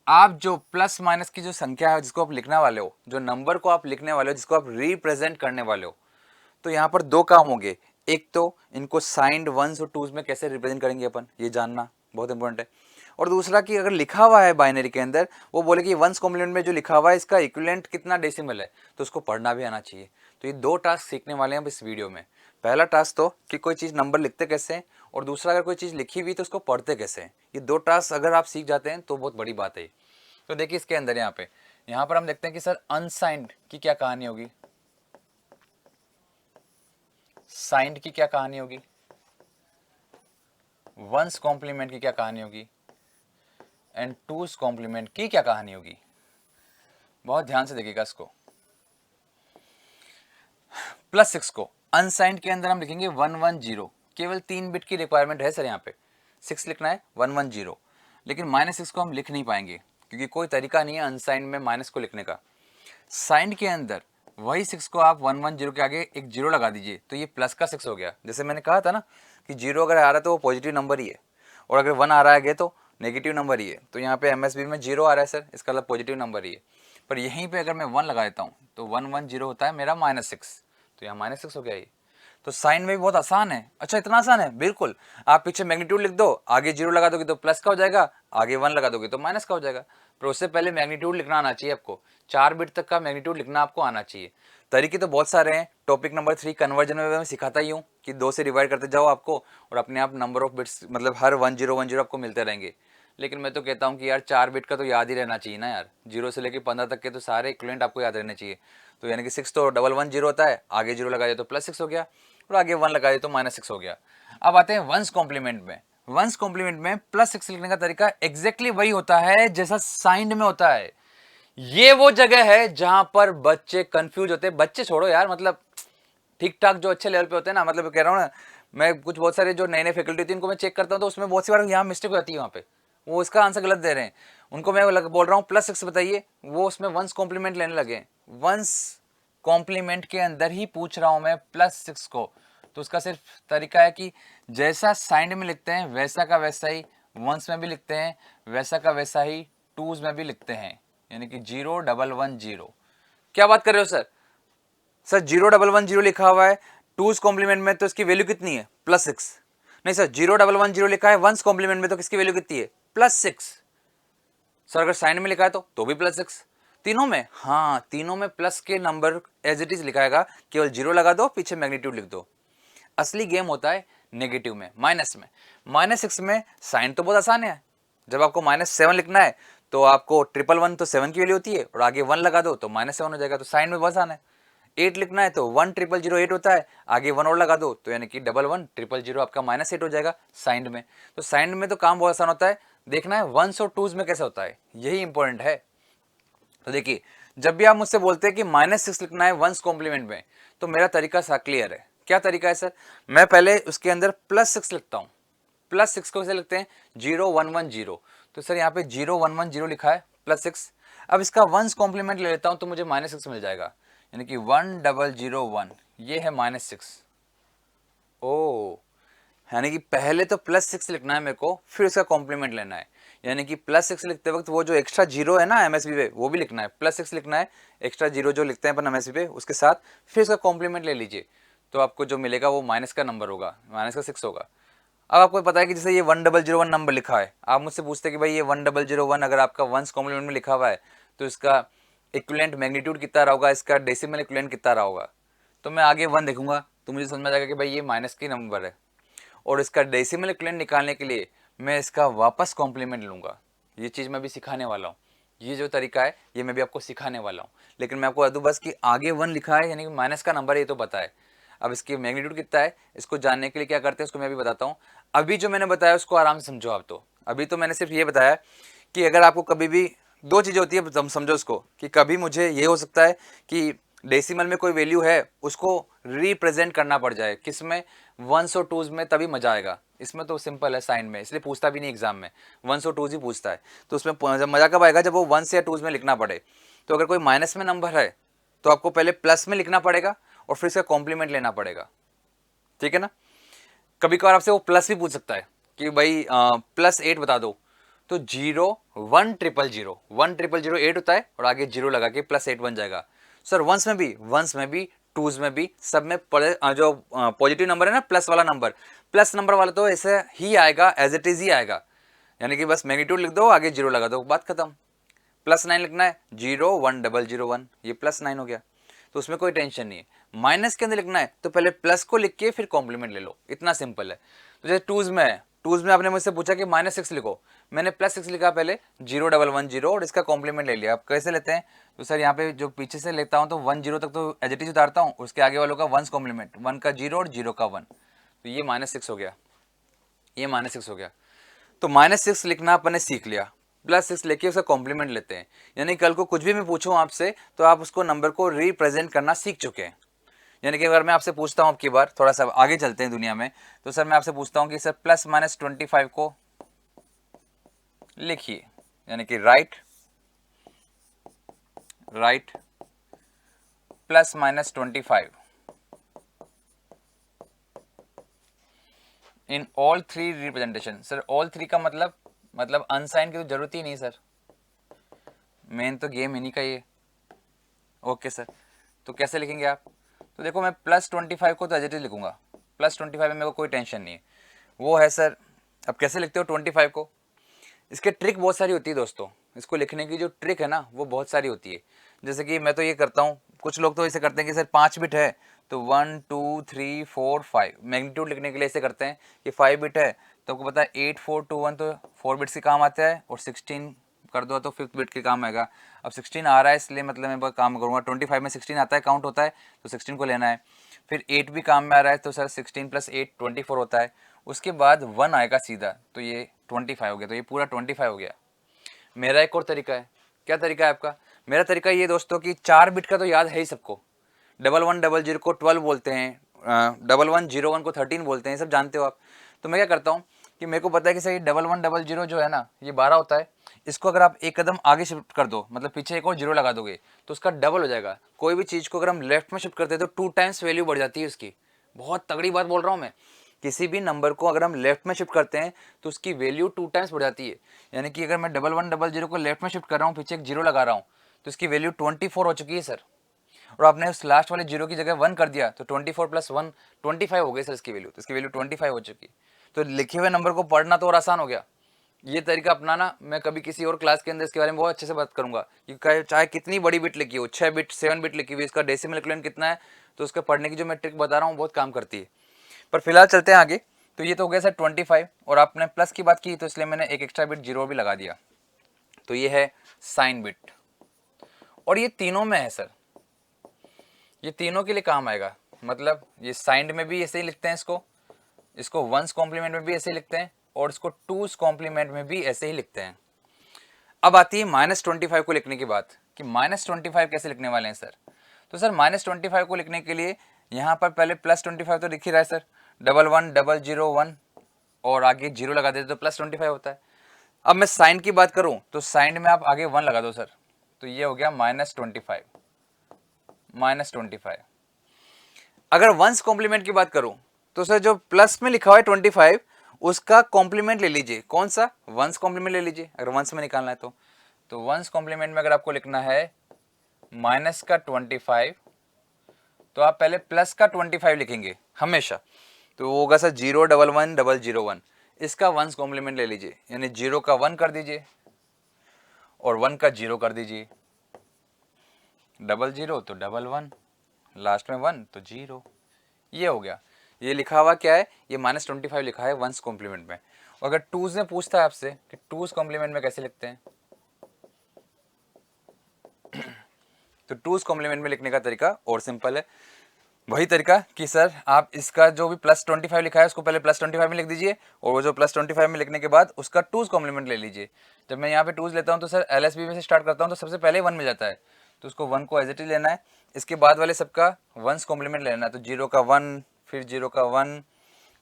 A: आप जो प्लस माइनस की जो संख्या है जिसको आप लिखने वाले हो, जो नंबर को आप लिखने वाले हो, जिसको आप रिप्रेजेंट करने वाले हो, तो यहाँ पर दो काम होंगे। एक तो इनको साइंड वंस और टूज में कैसे रिप्रेजेंट करेंगे अपन, ये जानना बहुत इंपॉर्टेंट है। और दूसरा कि अगर लिखा हुआ है बाइनरी के अंदर, वो बोले कि वंस कॉम्प्लीमेंट में जो लिखा हुआ है इसका इक्विवेलेंट कितना डेसिमल है, तो उसको पढ़ना भी आना चाहिए। तो ये दो टास्क सीखने वाले हैं अब इस वीडियो में। पहला टास्क तो कि कोई चीज़ नंबर लिखते कैसे हैं, और दूसरा अगर कोई चीज़ लिखी हुई तो उसको पढ़ते कैसे हैं। ये दो टास्क अगर आप सीख जाते हैं तो बहुत बड़ी बात है। तो देखिए इसके अंदर यहाँ पर हम देखते हैं कि सर अनसाइंड की क्या कहानी होगी, साइंड की क्या कहानी होगी, वंस कॉम्प्लीमेंट की क्या कहानी होगी, एंड टूज कॉम्प्लीमेंट की क्या कहानी होगी। बहुत ध्यान से देखिएगा इसको। +6 को अनसाइंड के अंदर हम लिखेंगे 110। केवल 3 बिट की रिक्वायरमेंट है सर, यहाँ पे 6 लिखना है 110। लेकिन -6 को हम लिख नहीं पाएंगे क्योंकि कोई तरीका नहीं है अनसाइंड में माइनस को लिखने का। साइंड के अंदर वही 6 को आप 110 के आगे एक 0 लगा दीजिए तो ये प्लस का 6 हो गया। जैसे मैंने कहा था ना कि 0 अगर आ रहा है तो वो पॉजिटिव नंबर ही है, और अगर 1 आ रहा है तो नेगेटिव नंबर ही है। तो यहाँ पे एमएसबी में 0 आ रहा है सर, इसका मतलब पॉजिटिव नंबर ही है। पर यहीं पे अगर मैं 1 लगा देता हूँ तो 110 होता है मेरा -6, तो यहाँ -6 हो गया ये। तो साइन में भी बहुत आसान है। अच्छा इतना आसान है? बिल्कुल। आप पीछे मैग्नीट्यूड लिख दो, आगे 0 लगा दोगे तो प्लस का हो जाएगा, आगे 1 लगा दोगे तो माइनस का हो जाएगा। पर उससे पहले मैग्नीट्यूड लिखना आना चाहिए आपको। 4 बिट तक का मैग्नीट्यूड लिखना आपको आना चाहिए। तरीके तो बहुत सारे हैं। टॉपिक नंबर 3 कन्वर्जन में मैं सिखाता ही हूँ कि 2 से डिवाइड करते जाओ आपको, और अपने आप नंबर ऑफ बिट्स मतलब हर 1010 आपको मिलते रहेंगे। लेकिन मैं तो कहता हूँ कि यार 4 बिट का तो याद ही रहना चाहिए ना यार। 0 से लेकर 15 तक के तो सारे इक्विवेलेंट आपको याद रहने चाहिए। तो यानी कि 6 तो 110 होता है, आगे 0 लगा दिया तो +6 हो गया, और आगे 1 लगा दिया तो -6 हो गया। अब आते हैं वंस कॉम्प्लीमेंट में। वंस कॉम्प्लीमेंट में +6 लिखने का तरीका एग्जैक्टली वही होता है जैसा साइंड में होता है। ये वो जगह है जहां पर बच्चे कंफ्यूज होते हैं। बच्चे छोड़ो यार, मतलब ठीक ठाक जो अच्छे लेवल पे होते हैं ना, मतलब कह रहा हूँ ना मैं, कुछ बहुत सारे जो नए नए फैकल्टी थी उनको मैं चेक करता हूँ तो उसमें बहुत सी बार यहाँ मिस्टेक हो जाती है। वहाँ पे वो इसका आंसर गलत दे रहे हैं, उनको मैं बोल रहा हूँ +6 बताइए, वो उसमें वंस कॉम्प्लीमेंट लेने लगे। वंस कॉम्प्लीमेंट के अंदर ही पूछ रहा हूं मैं +6 को, तो उसका सिर्फ तरीका है कि जैसा साइंड में लिखते हैं वैसा का वैसा ही वंस में भी लिखते हैं, वैसा का वैसा ही टूज में भी लिखते हैं। यानी कि 0110। क्या बात कर रहे हो सर? सर 0110 लिखा हुआ है टूज कॉम्प्लीमेंट में, तो इसकी वैल्यू कितनी है? +6। नहीं सर, 0110 लिखा है वंस कॉम्प्लीमेंट में, तो किसकी वैल्यू कितनी है? +6। सर अगर साइन में लिखा है तो भी +6। तीनों में? हाँ, तीनों में प्लस के नंबर एज इट इज लिखाएगा, केवल 0 लगा दो, पीछे मैग्नीट्यूड लिख दो। असली गेम होता है नेगेटिव में, माइनस में। -6 में साइन तो बहुत आसान है। जब आपको -7 लिखना है तो आपको 111 तो 7 की वैल्यू होती है, और आगे 1 लगा दो तो -7 हो जाएगा। तो साइन में बहुत आसान है। 8 लिखना है तो 10008 होता है, आगे 1 और लगा दो तो यानी कि 11 आपका -8 हो जाएगा साइंड में। तो साइंड में तो काम बहुत आसान होता है। देखना है वंस और टूज में कैसे होता है, यही इंपॉर्टेंट है। तो देखिए, जब भी आप मुझसे बोलते हैं कि -6 लिखना है वंस कॉम्प्लीमेंट में, तो मेरा तरीका सा क्लियर है। क्या तरीका है सर? मैं पहले उसके अंदर +6 लिखता हूँ। +6 को कैसे लिखते हैं? 0110। तो सर यहाँ पे 0110 लिखा है +6। अब इसका वंस कॉम्प्लीमेंट ले लेता हूँ तो मुझे -6 मिल जाएगा, यानी कि 1001। ये है -6। ओ, यानी कि पहले तो +6 लिखना है मेरे को, फिर उसका कॉम्प्लीमेंट लेना है। यानी कि +6 लिखते वक्त वो जो एक्स्ट्रा 0 है ना एमएसबी पे, वो भी लिखना है। +6 लिखना है, एक्स्ट्रा 0 जो लिखते हैं अपन एमएसबी पे उसके साथ, फिर उसका कॉम्प्लीमेंट ले लीजिए। तो आपको जो मिलेगा वो माइनस का नंबर होगा, माइनस का 6 होगा। अब आपको पता है कि जैसे ये 1001 नंबर लिखा है, आप मुझसे पूछते हैं कि भाई ये 1001 अगर आपका वंस कॉम्प्लीमेंट में लिखा हुआ है तो इसका इक्विवेलेंट मैग्नीट्यूड कितना रहा होगा, इसका डेसिमल इक्विवेलेंट कितना रहा होगा। तो मैं आगे 1 देखूंगा तो मुझे समझ में आ जाएगा कि भाई ये माइनस की नंबर है, और इसका डेसिमल इक्विवेलेंट निकालने के लिए मैं इसका वापस कॉम्प्लीमेंट लूँगा। ये चीज़ मैं भी सिखाने वाला हूँ। ये जो तरीका है ये मैं भी आपको सिखाने वाला हूँ। लेकिन मैं आपको बता दूँ बस कि आगे 1 लिखा है यानी कि माइनस का नंबर है, ये तो पता है। अब इसकी मैग्नीट्यूड कितना है इसको जानने के लिए क्या करते हैं उसको मैं भी बताता हूँ। अभी जो मैंने बताया उसको आराम से समझो आप। तो अभी तो मैंने सिर्फ ये बताया कि अगर आपको कभी भी दो चीज़ें होती है समझो उसको, कि कभी मुझे ये हो सकता है कि डेसिमल में कोई वैल्यू है उसको रिप्रेजेंट करना पड़ जाए किस में, वंस और टूज में, तभी मजा आएगा। इसमें तो सिंपल है साइन में, इसलिए पूछता भी नहीं एग्जाम में, वंस और टूज ही पूछता है। तो उसमें जब मजा कब आएगा जब वो वंस या टूज में लिखना पड़े। तो अगर कोई माइनस में नंबर है तो आपको पहले प्लस में लिखना पड़ेगा और फिर इसका कॉम्प्लीमेंट लेना पड़ेगा, ठीक है ना। कभी कभार आपसे वो प्लस भी पूछ सकता है कि भाई +8 बता दो, तो 0 1 0 0 1 0 0 8 होता है और आगे 0 लगा के +8 बन जाएगा। सर वंस में भी टूज में भी सब में जो पॉजिटिव नंबर है ना, प्लस वाला नंबर, प्लस नंबर वाला तो ऐसे ही आएगा, एज इट इज ही आएगा। यानी कि बस मैग्नीट्यूड लिख दो, आगे 0 लगा दो, बात खत्म। +9 लिखना है, 0 1 0 0 1, ये +9 हो गया, तो उसमें कोई टेंशन नहीं है। माइनस के अंदर लिखना है तो पहले प्लस को लिख के फिर कॉम्प्लीमेंट ले लो, इतना सिंपल है। तो जैसे टूज में है, टूज में आपने मुझसे पूछा कि -6 लिखो, मैंने +6 लिखा पहले, 0 1 1 0 और इसका कॉम्प्लीमेंट ले लिया। आप कैसे लेते हैं, तो सर यहाँ पे जो पीछे से लेता हूँ तो 1 0 तक तो एज इट इज उतारता हूँ, उसके आगे वालों का वंस कॉम्प्लीमेंट, 1 का 0 और 0 का 1, तो ये -6 हो गया, ये -6 हो गया। तो -6 लिखना अपन ने सीख लिया, +6 लेके उसका कॉम्प्लीमेंट लेते हैं। यानी कल को कुछ भी मैं पूछूं आपसे तो आप उसको नंबर को रिप्रेजेंट करना सीख चुके हैं। यानी कि अगर मैं आपसे पूछता हूं, अब की बार थोड़ा सा आगे चलते हैं दुनिया में, तो सर मैं आपसे पूछता हूं कि सर +-25 को लिखिए, यानी कि right +-25 in all 3 representation. Sir all 3 का मतलब अनसाइन की तो जरूरत ही नहीं सर, मेन तो गेम इन्हीं का ये। ओके सर, तो कैसे लिखेंगे आप, तो देखो मैं +25 को तो एज इट इज लिखूंगा, +25 में मेरे को कोई टेंशन नहीं है, वो है सर। अब कैसे लिखते हो 25 को, इसके ट्रिक बहुत सारी होती है दोस्तों, इसको लिखने की जो ट्रिक है ना वो बहुत सारी होती है। जैसे कि मैं तो ये करता हूँ, कुछ लोग तो ऐसे करते हैं कि सर 5 बिट है तो 1 2 3 4 5, मैग्नीट्यूड लिखने के लिए ऐसे करते हैं कि 5 बिट है तो आपको पता है 8 4 2 1 तो 4 बिट्स के काम आता है, और 16 कर दो तो 5th बिट के काम आएगा। अब 16 आ रहा है इसलिए मतलब मैं बस काम करूँगा, 25 में 16 आता है, काउंट होता है, तो 16 को लेना है। फिर 8 भी काम में आ रहा है तो सर 16 + 8 24 होता है। उसके बाद 1 आएगा सीधा, तो ये 25 हो गया, तो ये पूरा 25 हो गया। मेरा एक और तरीका है, क्या तरीका है आपका, मेरा तरीका ये दोस्तों कि 4 बिट का तो याद है ही सबको, 1100 को 12 बोलते हैं, 1101 को 13 बोलते हैं, सब जानते हो आप। तो मैं क्या करता हूँ कि मेरे को पता है कि सही 1100 जो है ना ये 12 होता है, इसको अगर आप एक कदम आगे शिफ्ट कर दो, मतलब पीछे एक और जीरो लगा दोगे तो उसका डबल हो जाएगा। कोई भी चीज़ को अगर हम लेफ्ट में शिफ्ट करते हैं तो 2 टाइम्स वैल्यू बढ़ जाती है उसकी। बहुत तगड़ी बात बोल रहा हूँ मैं, किसी भी नंबर को अगर हम लेफ्ट में शिफ्ट करते हैं तो उसकी वैल्यू 2 टाइम्स बढ़ जाती है। यानी कि अगर मैं 1100 को लेफ्ट में शिफ्ट कर रहा हूँ, पीछे एक जीरो लगा रहा हूँ, तो इसकी वैल्यू 24 हो चुकी है सर। और आपने उस लास्ट वाले जीरो की जगह 1 कर दिया तो 24 + 1 25 हो गई सर इसकी वैल्यू, तो इसकी वैल्यू 25 हो चुकी। तो लिखे हुए नंबर को पढ़ना तो और आसान हो गया। ये तरीका अपनाना, मैं कभी किसी और क्लास के अंदर इसके बारे में बहुत अच्छे से बात करूंगा कि चाहे कितनी बड़ी बिट लिखी हो, 6 बिट 7 बिट लिखी हुई, इसका डेसिमल इक्विवेलेंट कितना है, तो उसका पढ़ने की जो मैं ट्रिक बता रहा हूँ बहुत काम करती है। पर फिलहाल चलते हैं आगे। तो ये तो हो गया सर 25, और आपने प्लस की बात की तो इसलिए मैंने एक एक्स्ट्रा बिट जीरो भी लगा दिया, तो ये है साइन बिट। और ये तीनों में है सर, ये तीनों के लिए काम आएगा। मतलब ये साइंड में भी ऐसे ही लिखते हैं इसको वंस कॉम्प्लीमेंट में भी ऐसे ही लिखते हैं, और इसको टूस कॉम्प्लीमेंट में भी ऐसे ही लिखते हैं। अब आती है -25 को लिखने की बात कि -25 कैसे लिखने वाले हैं सर। तो सर -25 को लिखने के लिए यहाँ पर पहले +25 तो लिख ही रहा है सर, 110001 और आगे जीरो लगा देते तो +25 होता है। अब मैं साइन की बात करूं तो साइन में आप आगे 1 लगा दो सर, तो ये हो गया -25। अगर वंस कॉम्प्लीमेंट की बात करूं तो सर जो प्लस में लिखा हुआ है 25 उसका कॉम्प्लीमेंट ले लीजिए, कौन सा, वंस कॉम्प्लीमेंट ले लीजिए अगर वंस में निकालना है तो वंस कॉम्प्लीमेंट में अगर आपको लिखना है माइनस का 25 तो आप पहले प्लस का 25 लिखेंगे हमेशा, तो वो होगा सर 0 1 1 0 0 1, इसका वंस कॉम्प्लीमेंट ले लीजिए, यानी 0 का 1 कर दीजिए और 1 का 0 कर दीजिए, 00 तो 11, लास्ट में 1 तो 0, ये हो गया। ये लिखा हुआ क्या है, ये -25 लिखा है वंस कॉम्प्लीमेंट में। और अगर टूज में पूछता है आपसे कि टूज कॉम्प्लीमेंट में कैसे लिखते हैं तो टूज कॉम्प्लीमेंट में लिखने का तरीका और सिंपल है। वही तरीका कि सर आप इसका जो भी +25 लिखा है उसको पहले +25 में लिख दीजिए, और वो जो +25 में लिखने के बाद उसका 2's कॉम्प्लीमेंट ले लीजिए। जब मैं यहाँ पे 2's लेता हूँ तो सर LSB में से स्टार्ट करता हूँ तो सबसे पहले 1 मिल जाता है, तो उसको 1 को एज इट इज लेना है। इसके बाद वाले सबका 1's कॉम्प्लीमेंट लेना है, तो 0 का 1, फिर 0 का 1,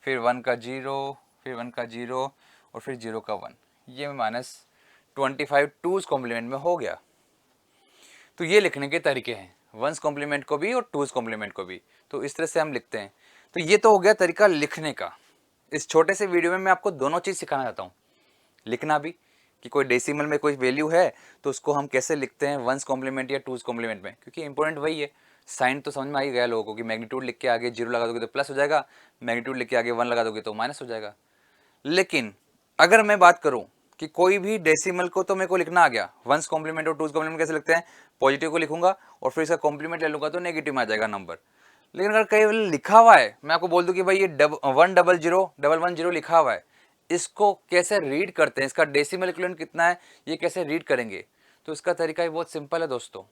A: फिर 1 का 0, फिर 1 का 0 और फिर 0 का 1। ये -25 2's कॉम्प्लीमेंट में हो गया। तो ये लिखने के तरीके हैं, 1's कॉम्प्लीमेंट को भी और 2's कॉम्प्लीमेंट को भी। तो इस तरह से हम लिखते हैं। तो ये तो हो गया तरीका लिखने का। इस छोटे से वीडियो में मैं आपको दोनों चीज़ सिखाना चाहता हूँ, लिखना भी कि कोई डेसिमल में कोई वैल्यू है तो उसको हम कैसे लिखते हैं 1's कॉम्प्लीमेंट या 2's कॉम्प्लीमेंट में, क्योंकि इंपॉर्टेंट वही है। साइन तो समझ में आ ही गया लोगों को कि मैग्नीट्यूड लिख के आगे 0 लगा दोगे तो प्लस हो जाएगा, मैग्नीट्यूड लिख के आगे 1 लगा दोगे तो माइनस हो जाएगा। लेकिन अगर मैं बात करूं कि कोई भी डेसिमल को तो मेरे को लिखना आ गया, 1's कॉम्प्लीमेंट और 2's कॉम्प्लीमेंट कैसे लिखते हैं, पॉजिटिव को लिखूंगा और फिर इसका कॉम्प्लीमेंट ले लूंगा तो नेगेटिव में आ जाएगा नंबर। लेकिन अगर कहीं लिखा हुआ है, मैं आपको बोल दूं कि भाई ये 100 लिखा हुआ है, इसको कैसे रीड करते हैं, इसका डेसिमल इक्विवेलेंट कितना है, ये कैसे रीड करेंगे। तो इसका तरीका ही बहुत सिंपल है दोस्तों।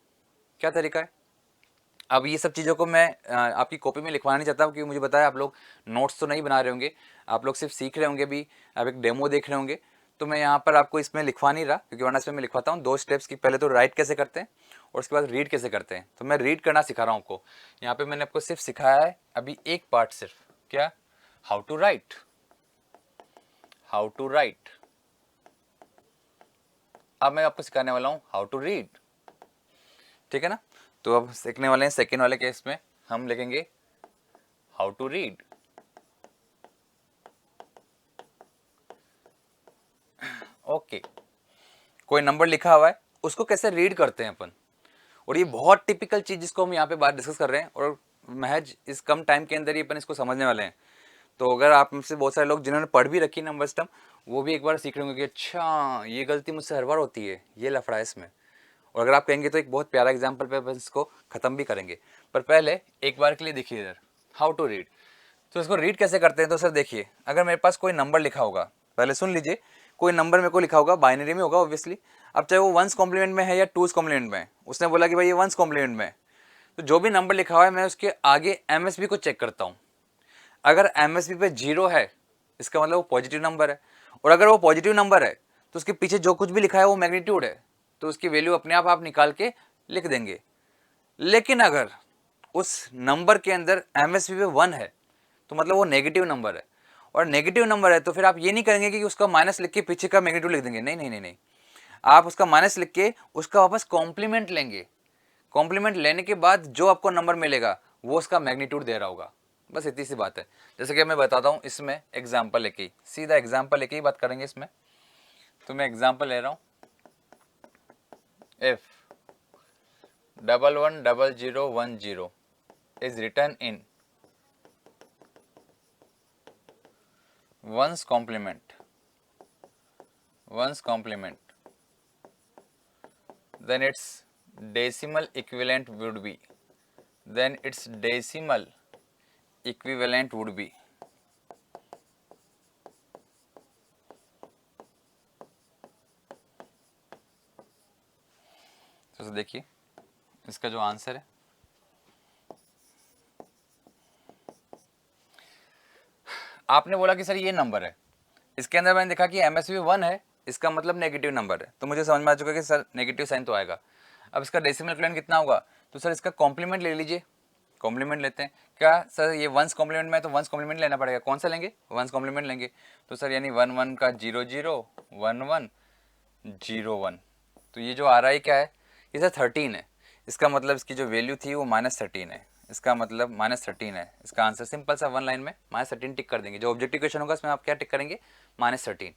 A: क्या तरीका है? अब ये सब चीज़ों को मैं आपकी कॉपी में लिखवाना नहीं चाहता हूँ, क्योंकि मुझे पता है आप लोग नोट्स तो नहीं बना रहे होंगे, आप लोग सिर्फ सीख रहे होंगे भी, आप एक डेमो देख रहे होंगे। तो मैं यहाँ पर आपको इसमें लिखवा नहीं रहा, क्योंकि वरना इसमें मैं लिखवाता हूँ 2 स्टेप्स की, पहले तो राइट कैसे करते हैं और उसके बाद रीड कैसे करते हैं। तो मैं रीड करना सिखा रहा हूँ आपको। यहाँ पे मैंने आपको सिर्फ सिखाया है अभी एक पार्ट, सिर्फ क्या, how to write, how to write. अब मैं आपको सिखाने वाला हूँ हाउ टू रीड, ठीक है ना। तो अब सीखने वाले हैं सेकेंड वाले केस में, हम लिखेंगे हाउ टू रीड। ओके, कोई नंबर लिखा हुआ है उसको कैसे रीड करते हैं अपन, और ये बहुत टिपिकल चीज जिसको हम यहाँ पे बात डिस्कस कर रहे हैं, और महज इस कम टाइम के अंदर ही अपन इसको समझने वाले हैं। तो अगर आप में से बहुत सारे लोग जिन्होंने पढ़ भी रखी नंबर सिस्टम, वो भी एक बार सीख रहे होंगे कि अच्छा ये गलती मुझसे हर बार होती है, ये लफड़ा है इसमें। और अगर आप कहेंगे तो एक बहुत प्यारा एग्जाम्पल पे अपन इसको खत्म भी करेंगे। पर पहले एक बार के लिए देखिए इधर, हाउ टू रीड। तो इसको रीड कैसे करते हैं, तो सर देखिए, अगर मेरे पास कोई नंबर लिखा होगा, पहले सुन लीजिए, कोई नंबर मेरे को लिखा होगा, बाइनरी में होगा ऑब्वियसली। अब चाहे वो 1's कॉम्प्लीमेंट में है या 2's कॉम्प्लीमेंट में है, उसने बोला कि भाई ये 1's कॉम्प्लीमेंट में है, तो जो भी नंबर लिखा हुआ है मैं उसके आगे MSB को चेक करता हूँ। अगर MSB पे 0 है, इसका मतलब वो पॉजिटिव नंबर है, और अगर वो पॉजिटिव नंबर है तो उसके पीछे जो कुछ भी लिखा है वो मैग्नीट्यूड है, तो उसकी वैल्यू अपने आप निकाल के लिख देंगे। लेकिन अगर उस नंबर के अंदर MSB पे 1 है तो मतलब वो नेगेटिव नंबर है, और नेगेटिव नंबर है तो फिर आप ये नहीं करेंगे कि उसका माइनस लिख के पीछे का मैग्नीट्यूड लिख देंगे, नहीं नहीं नहीं नहीं, आप उसका माइनस लिख के उसका वापस कॉम्प्लीमेंट लेंगे। कॉम्प्लीमेंट लेने के बाद जो आपको नंबर मिलेगा वो उसका मैग्नीट्यूड दे रहा होगा। बस इतनी सी बात है। जैसे कि मैं बताता हूँ, इसमें एग्जाम्पल लेके ही, सीधा एग्जाम्पल लेके ही बात करेंगे इसमें। तो मैं एग्जाम्पल ले रहा हूँ, if 110010 is return in 1's complement, then its decimal equivalent would be, तो देखिए इसका जो आंसर है, आपने बोला कि सर ये नंबर है, इसके अंदर मैंने देखा कि MSB 1 है, इसका मतलब नेगेटिव नंबर है, तो मुझे समझ में आ चुका कि सर नेगेटिव साइन तो आएगा। अब इसका डेसिमल इक्विवेलेंट कितना होगा, तो सर इसका कॉम्प्लीमेंट ले लीजिए। कॉम्प्लीमेंट लेते हैं क्या सर, ये 1's कॉम्प्लीमेंट में तो 1's कॉम्प्लीमेंट लेना पड़ेगा, कौन सा लेंगे, 1's कॉम्प्लीमेंट लेंगे। तो सर यानी 1 1 का 0 0 1 1 0 1, तो ये जो आ रहा है क्या है, ये सर 13 है। इसका मतलब इसकी जो वैल्यू थी वो -13 है, इसका मतलब -13 है। इसका आंसर सिंपल सा 1 लाइन में -13 टिक कर देंगे। जो ऑब्जेक्टिव क्वेश्चन होगा उसमें आप क्या टिक करेंगे, -13,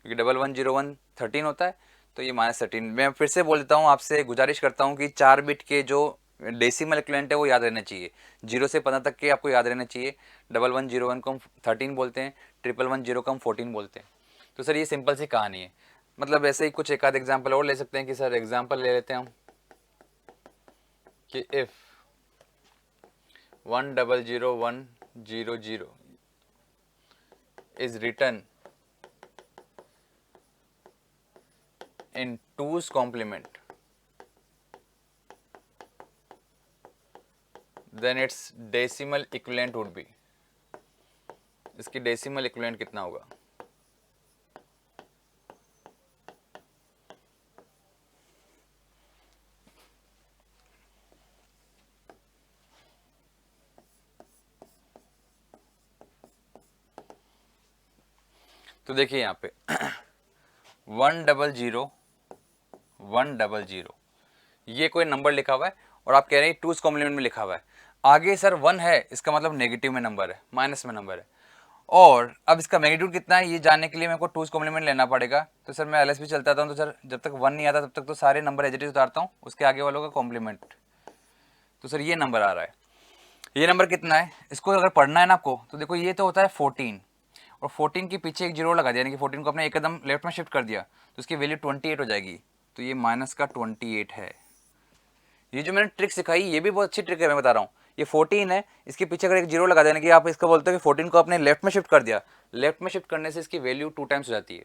A: क्योंकि 1101 13 होता है, तो ये -13। मैं फिर से बोल देता हूँ, आपसे गुजारिश करता हूँ कि 4 बिट के जो डेसिमल इक्विवेलेंट है वो याद रहना चाहिए, 0 से 15 तक के आपको याद रहना चाहिए। 1101 को हम 13 बोलते हैं, 1110 को हम 14 बोलते हैं। तो सर ये सिंपल सी कहानी है। मतलब ऐसे ही कुछ एक आध एग्जाम्पल और ले सकते हैं कि सर एग्जाम्पल ले लेते हैं हम कि if 100100 is written in 2's complement, then its decimal equivalent would be, इसकी डेसिमल इक्विवेलेंट कितना होगा? तो देखिए यहाँ पे 100 ये कोई नंबर लिखा हुआ है और आप कह रहे हैं टूज कॉम्प्लीमेंट में लिखा हुआ है। आगे सर 1 है, इसका मतलब नेगेटिव में नंबर है, माइनस में नंबर है। और अब इसका मैग्नीट्यूड कितना है ये जानने के लिए मेरे को टूज कॉम्प्लीमेंट लेना पड़ेगा। तो सर मैं एलएसबी चलता हूँ, तो सर जब तक 1 नहीं आता तब तक तो सारे नंबर एज इट इज उतारता हूँ, उसके आगे वालों का कॉम्प्लीमेंट। तो सर ये नंबर आ रहा है, ये नंबर कितना है, इसको अगर पढ़ना है ना आपको, तो देखो ये तो होता है 14 और 14 के पीछे एक जीरो लगा दिया, यानी कि 14 को अपने एक कदम लेफ्ट में शिफ्ट कर दिया, तो इसकी वैल्यू 28 हो जाएगी। तो ये माइनस का 28 है। ये जो मैंने ट्रिक सिखाई ये भी बहुत अच्छी ट्रिक है, मैं बता रहा हूँ। ये 14 है, इसके पीछे अगर एक जीरो लगा देना कि आप इसका बोलते हो कि 14 को अपने लेफ्ट में शिफ्ट कर दिया, लेफ्ट में शिफ्ट करने से इसकी वैल्यू 2 टाइम्स हो जाती है।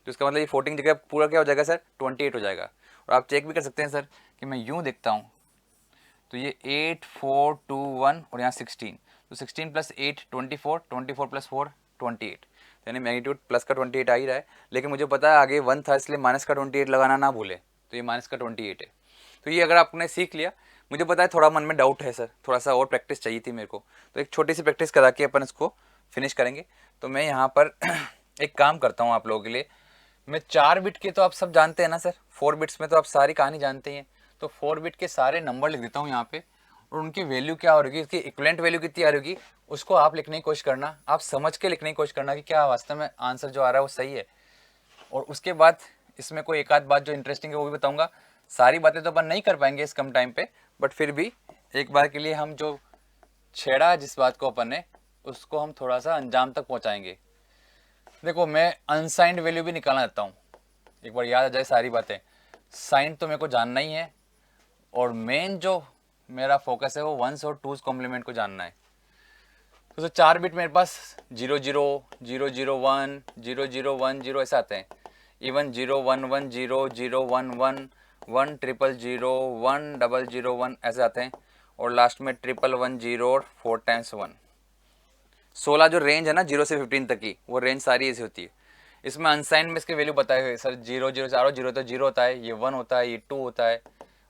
A: तो इसका मतलब ये 14 जगह पूरा क्या हो जाएगा सर, 28 हो जाएगा। और आप चेक भी कर सकते हैं सर कि मैं यूँ देखता हूँ तो ये 8 4 2 1 और यहाँ 16, तो 16 प्लस 8 24, 24 प्लस 4 28, यानी मैग्नीट्यूड प्लस का 28 आ ही रहा है। लेकिन मुझे पता है आगे 1 था, इसलिए माइनस का 28 लगाना ना भूले, तो ये माइनस का 28 है। तो ये अगर आपने सीख लिया, मुझे पता है थोड़ा मन में डाउट है सर, थोड़ा सा और प्रैक्टिस चाहिए थी मेरे को, तो एक छोटी सी प्रैक्टिस करा के अपन इसको फिनिश करेंगे। तो मैं यहाँ पर एक काम करता हूँ आप लोगों के लिए, मैं 4 बिट के तो आप सब जानते हैं ना सर, 4 बिट्स में तो आप सारी कहानी जानते हैं, तो 4 बिट के सारे नंबर लिख देता हूँ यहाँ पे, और उनकी वैल्यू क्या होगी, उसकी इक्विवेलेंट वैल्यू कितनी आ रही होगी, उसको आप लिखने की कोशिश करना, आप समझ के लिखने की कोशिश करना कि क्या वास्तव में आंसर जो आ रहा है वो सही है। और उसके बाद इसमें कोई एक आध बात जो इंटरेस्टिंग है वो भी बताऊंगा। सारी बातें तो अपन नहीं कर पाएंगे इस कम टाइम पे, बट फिर भी एक बार के लिए हम जो छेड़ा जिस बात को अपन ने, उसको हम थोड़ा सा अंजाम तक पहुंचाएंगे। देखो मैं अनसाइंड वैल्यू भी निकालना चाहता हूँ, एक बार याद आ जाए सारी बातें। साइन तो मेरे को जानना ही है, और मेन जो मेरा फोकस है वो वंस और टूज कॉम्प्लीमेंट को जानना है। तो 4 बिट मेरे पास 0 0 0 0 1 0 0 1 0 ऐसे आते हैं, इवन 0 1 1 0 0 1 1 1 0 0 1 0 0 1 ऐसे आते हैं, और लास्ट में 1 1 0 और 4 टाइम्स 1। 16 जो रेंज है ना 0 से 15 तक की, वो रेंज सारी ऐसी होती है। इसमें अनसाइंड में इसके वैल्यू बताए सर, 0 0 चारों 0 तो 0 होता है, ये 1 होता है, ये 2 होता है,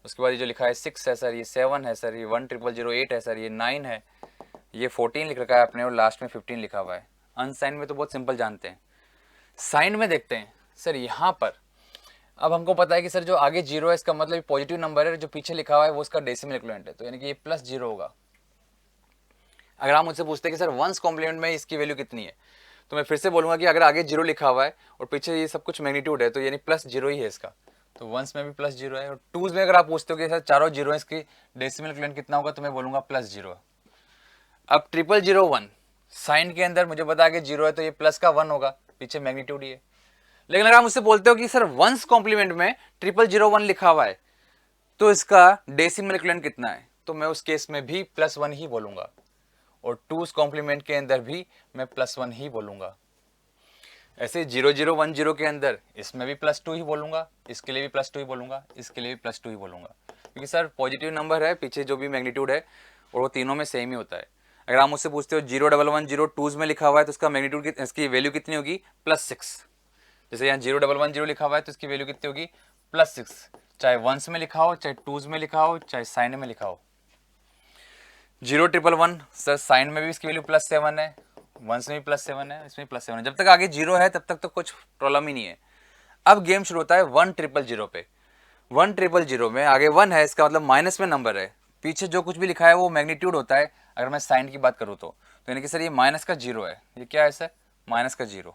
A: उसके बाद ये जो लिखा है 6 है सर, ये 7 है सर, ये 1 0 0 8 है सर, ये 9 है, ये 14 लिख रखा है आपने, और लास्ट में 15 लिखा हुआ है। अनसाइन में तो बहुत सिंपल जानते हैं। साइन में देखते हैं सर, यहाँ पर अब हमको पता है कि सर जो आगे 0 है इसका मतलब पॉजिटिव नंबर है, जो पीछे लिखा हुआ है वो उसका डेसिमल इक्विवेलेंट है, तो यानी कि ये प्लस 0 होगा। अगर आप मुझसे पूछते हैं कि सर वंस कॉम्प्लीमेंट में इसकी वैल्यू कितनी है, तो मैं फिर से बोलूंगा कि अगर आगे 0 लिखा हुआ है और पीछे ये सब कुछ मैग्नीट्यूड है, तो यानी प्लस 0 ही है इसका, तो वंस में भी प्लस 0 है। और टूज में अगर आप पूछते हो कि सर चारों 0 है, इसकी डेसिमल इक्विवेलेंट कितना होगा, तो मैं बोलूंगा प्लस 0। अब 0 0 1 साइन के अंदर मुझे पता है कि 0 है, तो ये प्लस का 1 होगा, पीछे मैग्नीट्यूड ही है। लेकिन अगर आप मुझसे बोलते हो कि सर वंस कॉम्प्लीमेंट में 0 0 1 लिखा हुआ है, तो इसका डेसिमल इक्विवेलेंट कितना है, तो मैं उस केस में भी प्लस 1 ही बोलूंगा, और टूज कॉम्प्लीमेंट के अंदर भी मैं प्लस 1 ही बोलूंगा। ऐसे 0 0 1 0 के अंदर इसमें भी प्लस 2 ही बोलूंगा, इसके लिए भी प्लस 2 ही बोलूंगा, इसके लिए भी प्लस 2 ही बोलूंगा, क्योंकि सर पॉजिटिव नंबर है, पीछे जो भी मैग्नीट्यूड है और वो तीनों में सेम ही होता है। अगर आप मुझसे पूछते हो 0 1 1 0 टूज में लिखा हुआ है, तो इसका मैग्नीट्यूड इसकी वैल्यू कितनी होगी, +6। जैसे यहाँ 0 1 1 0 लिखा हुआ है, तो इसकी वैल्यू कितनी होगी, +6, चाहे वंस में लिखा हो, चाहे टूज में लिखा हो, चाहे साइन में लिखा हो। 0 1 1 1 सर साइन में भी इसकी वैल्यू +7 है, वंस में भी +7 है, इसमें +7 है। जब तक आगे 0 है तब तक तो कुछ प्रॉब्लम ही नहीं है। अब गेम शुरू होता है 1 0 0 पे। 1 0 0 में आगे 1 है, इसका मतलब माइनस में नंबर है, पीछे जो कुछ भी लिखा है वो मैग्नीट्यूड होता है। अगर मैं साइन की बात करूँ तो यानी कि सर ये माइनस का 0 है, ये क्या है सर, माइनस का 0।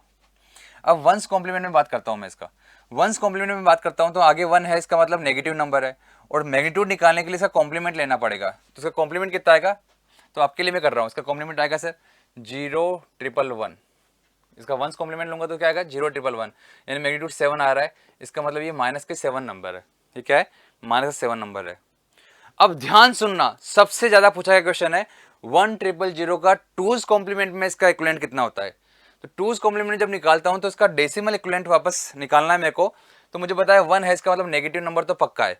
A: अब वंस कॉम्प्लीमेंट में बात करता हूँ मैं इसका, वंस कॉम्प्लीमेंट में बात करता हूँ, तो आगे 1 है, इसका मतलब नेगेटिव नंबर है, और मैग्नीट्यूड निकालने के लिए इसका कॉम्प्लीमेंट लेना पड़ेगा। तो इसका कॉम्प्लीमेंट कितना आएगा, तो आपके लिए मैं कर रहा हूँ, इसका कॉम्प्लीमेंट आएगा सर 0 1 1। इसका वंस कॉम्प्लीमेंट लूंगा तो क्या आएगा, 0 1 1, यानी मैग्नीट्यूड 7 आ रहा है, इसका मतलब ये माइनस के 7 नंबर है। ठीक है, माइनस का 7 नंबर है। अब ध्यान सुनना, सबसे ज्यादा पूछा गया क्वेश्चन है 1 0 0 का टूज कॉम्प्लीमेंट में इसका इक्विवेलेंट कितना होता है। तो टूज कॉम्प्लीमेंट जब निकालता हूं तो इसका डेसिमल इक्विवेलेंट वापस निकालना है मेरे को। तो मुझे पता है 1 है, इसका मतलब नेगेटिव नंबर तो पक्का है।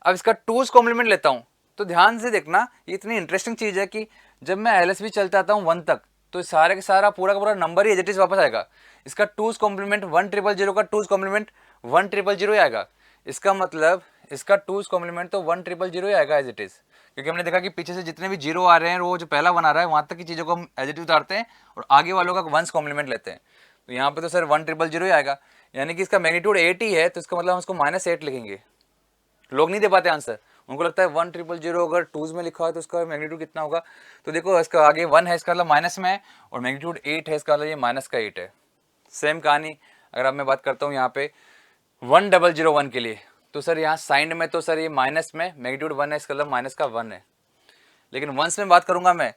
A: अब इसका टूज कॉम्प्लीमेंट लेता हूं तो ध्यान से देखना, ये इतनी इंटरेस्टिंग चीज़ है कि जब मैं LSB चलता आता हूँ 1 तक, तो सारे का सारा पूरा का पूरा नंबर ही एज इट इज वापस आएगा। इसका 2's कॉम्प्लीमेंट 1000 का 2's कॉम्प्लीमेंट 1000 ही आएगा। इसका मतलब इसका 2's कॉम्प्लीमेंट तो 1000 ही आएगा एज इट इज, क्योंकि हमने देखा कि पीछे से जितने भी जीरो आ रहे हैं वो जो पहला वन आ रहा है वहां तक की चीज़ों को हम एज इट इज उतारते हैं और आगे वालों का 1's कॉम्प्लीमेंट लेते हैं। तो यहाँ पे तो सर 1000 ही आएगा, यानी कि इसका मैग्नीट्यूड 8 ही है, तो इसका मतलब हम इसको -8 लिखेंगे। लोग नहीं दे पाते आंसर, उनको लगता है 1000 अगर 2's में लिखा है तो उसका मैग्नीट्यूड कितना होगा। तो देखो इसका आगे 1 है, इसका मतलब माइनस में है, और मैग्नीट्यूड 8 है, इसका मतलब ये माइनस का 8 है। सेम कहानी अगर अब मैं बात करता हूँ यहाँ पे 1001 के लिए, तो सर यहाँ साइन में तो सर ये माइनस में मैग्नीट्यूड 1 है, इसका मतलब माइनस का 1 है। लेकिन वंस में बात करूंगा मैं,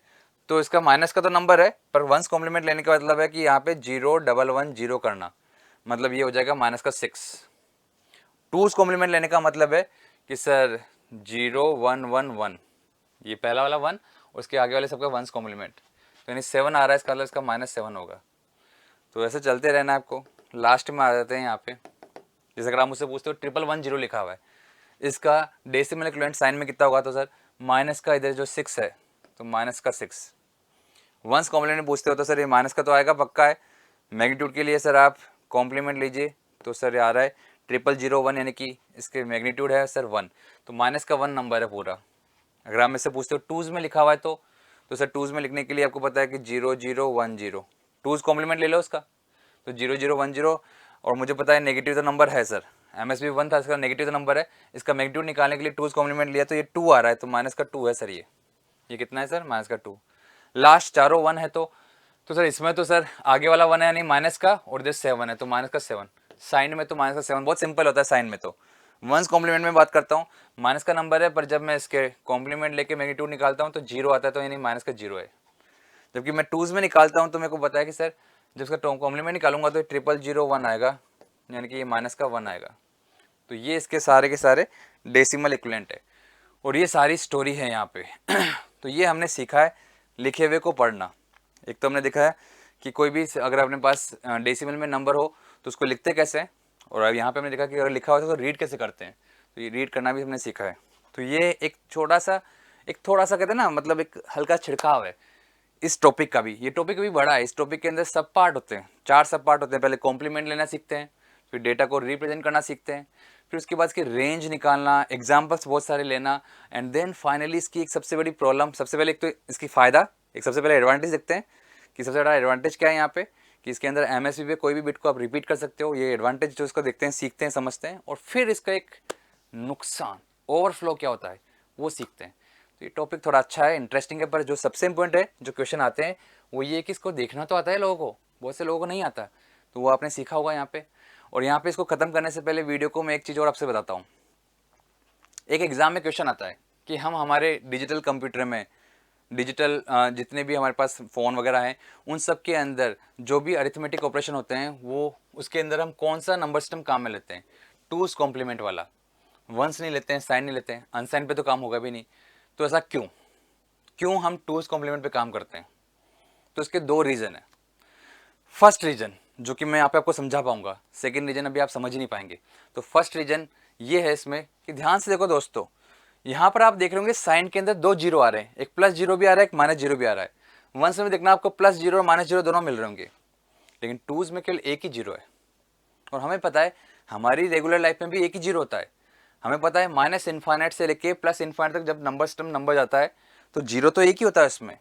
A: तो इसका माइनस का तो नंबर है, पर वंस कॉम्प्लीमेंट लेने का मतलब है कि यहाँ पे 0110 करना, मतलब ये हो जाएगा माइनस का 6। 2's कॉम्प्लीमेंट लेने का मतलब है कि सर 0111, ये पहला वाला 1, उसके आगे वाले सबका 1's कॉम्प्लीमेंट, तो यानी 7 आ रहा है, इसका मतलब इसका -7 होगा। तो ऐसे चलते रहना है आपको। लास्ट में आ जाते हैं यहाँ पे, जैसे अगर आप मुझसे पूछते हो 1110 लिखा हुआ है, इसका डेसिमल इक्विवेलेंट साइन में कितना होगा, तो सर माइनस का इधर जो 6 है तो माइनस का 6। वंस कॉम्प्लीमेंट पूछते हो तो सर ये माइनस का तो आएगा पक्का है। मैग्नीट्यूड के लिए सर आप कॉम्प्लीमेंट लीजिए, तो सर ये आ रहा है 0001, यानी कि इसके मैग्नीट्यूड है सर 1, तो माइनस का 1 नंबर है पूरा। अगर आप मुझसे पूछते हो 2's में लिखा हुआ है तो सर 2's में लिखने के लिए आपको पता है कि 0010, 2's कॉम्प्लीमेंट ले लो उसका, तो 0010, और मुझे पता है नेगेटिव तो नंबर है सर, MSB 1 था, इसका नेगेटिव तो नंबर है, इसका मैग्नीट्यूड निकालने के लिए 2's कॉम्प्लीमेंट लिया तो ये 2 आ रहा है, तो माइनस का 2 है सर। ये कितना है सर, माइनस का 2। लास्ट चारों 1 है तो सर इसमें तो सर आगे वाला 1 है यानी माइनस का, और इधर 7 है तो माइनस का 7। साइन में तो माइनस का 7 बहुत सिंपल होता है साइन में। तो वंस कॉम्प्लीमेंट में बात करता हूँ, माइनस का नंबर है, पर जब मैं इसके कॉम्प्लीमेंट लेके मैग्नीट्यूड निकालता हूँ तो 0 आता है, तो यानी माइनस का 0 है। जबकि मैं 2's में निकालता हूँ तो मेरे को पता है कि सर जब इसका कॉम्प्लीमेंट निकालूंगा तो 0001 आएगा, यानी कि ये माइनस का 1 आएगा। तो ये इसके सारे के सारे डेसिमल इक्विवेलेंट है, और ये सारी स्टोरी है यहाँ पे। तो ये हमने सीखा है लिखे हुए को पढ़ना। एक तो हमने देखा है कि कोई भी अगर अपने पास डेसिमल में नंबर हो तो उसको लिखते कैसे हैं, और अब यहाँ पे हमने देखा कि अगर लिखा हो तो रीड कैसे करते हैं, तो ये रीड करना भी हमने सीखा है। तो ये एक थोड़ा सा कहते हैं ना, मतलब एक हल्का छिड़काव है इस टॉपिक का भी। ये टॉपिक भी बड़ा है, इस टॉपिक के अंदर सब पार्ट होते हैं, 4 सब पार्ट होते हैं। पहले कॉम्प्लीमेंट लेना सीखते हैं, फिर डेटा को रिप्रेजेंट करना सीखते हैं, फिर उसके बाद इसकी रेंज निकालना, एग्जाम्पल्स बहुत सारे लेना, एंड देन फाइनली इसकी एक सबसे बड़ी प्रॉब्लम, सबसे पहले एक तो इसकी फ़ायदा, एक सबसे पहले एडवांटेज देखते हैं कि सबसे बड़ा एडवांटेज क्या है यहाँ पे, कि इसके अंदर MSB पे कोई भी बिट को आप रिपीट कर सकते हो। ये एडवांटेज जो इसको देखते हैं, सीखते हैं, समझते हैं, और फिर इसका एक नुकसान, ओवरफ्लो क्या होता है वो सीखते हैं। तो ये टॉपिक थोड़ा अच्छा है, इंटरेस्टिंग है, पर जो सबसे इंपॉर्टेंट है, जो क्वेश्चन आते हैं वो ये कि इसको देखना तो आता है लोगों को, बहुत से लोगों को नहीं आता, तो वो आपने सीखा होगा यहाँ पे। और यहाँ पे इसको ख़त्म करने से पहले वीडियो को मैं एक चीज़ और आपसे बताता हूँ। एक एग्ज़ाम में क्वेश्चन आता है कि हम हमारे डिजिटल कंप्यूटर में, डिजिटल जितने भी हमारे पास फ़ोन वगैरह हैं, उन सब के अंदर जो भी अरिथमेटिक ऑपरेशन होते हैं वो उसके अंदर हम कौन सा नंबर सिस्टम काम में लेते हैं, 2's कॉम्प्लीमेंट वाला। वंस नहीं लेते हैं, साइन नहीं लेते हैं, अनसाइन पे तो काम होगा भी नहीं। तो ऐसा क्यों हम 2's कॉम्प्लीमेंट पे काम करते हैं? तो इसके 2 रीज़न है। फर्स्ट रीज़न जो कि मैं यहाँ पे आपको समझा पाऊंगा, सेकंड रीज़न अभी आप समझ ही नहीं पाएंगे। तो फर्स्ट रीज़न ये है इसमें कि ध्यान से देखो दोस्तों, यहाँ पर आप देख रहे होंगे साइन के अंदर 2 जीरो आ रहे हैं, एक +0 भी आ रहा है, एक -0 भी आ रहा है। वंस में देखना आपको +0 और -0 दोनों मिल रहे होंगे, लेकिन 2's में केवल एक ही जीरो है। और हमें पता है हमारी रेगुलर लाइफ में भी एक ही जीरो होता है। हमें पता है -इन्फाइनाइट से लेके +इन्फाइनाइट तक जब नंबर सिस्टम नंबर जाता है तो जीरो तो एक ही होता है उसमें।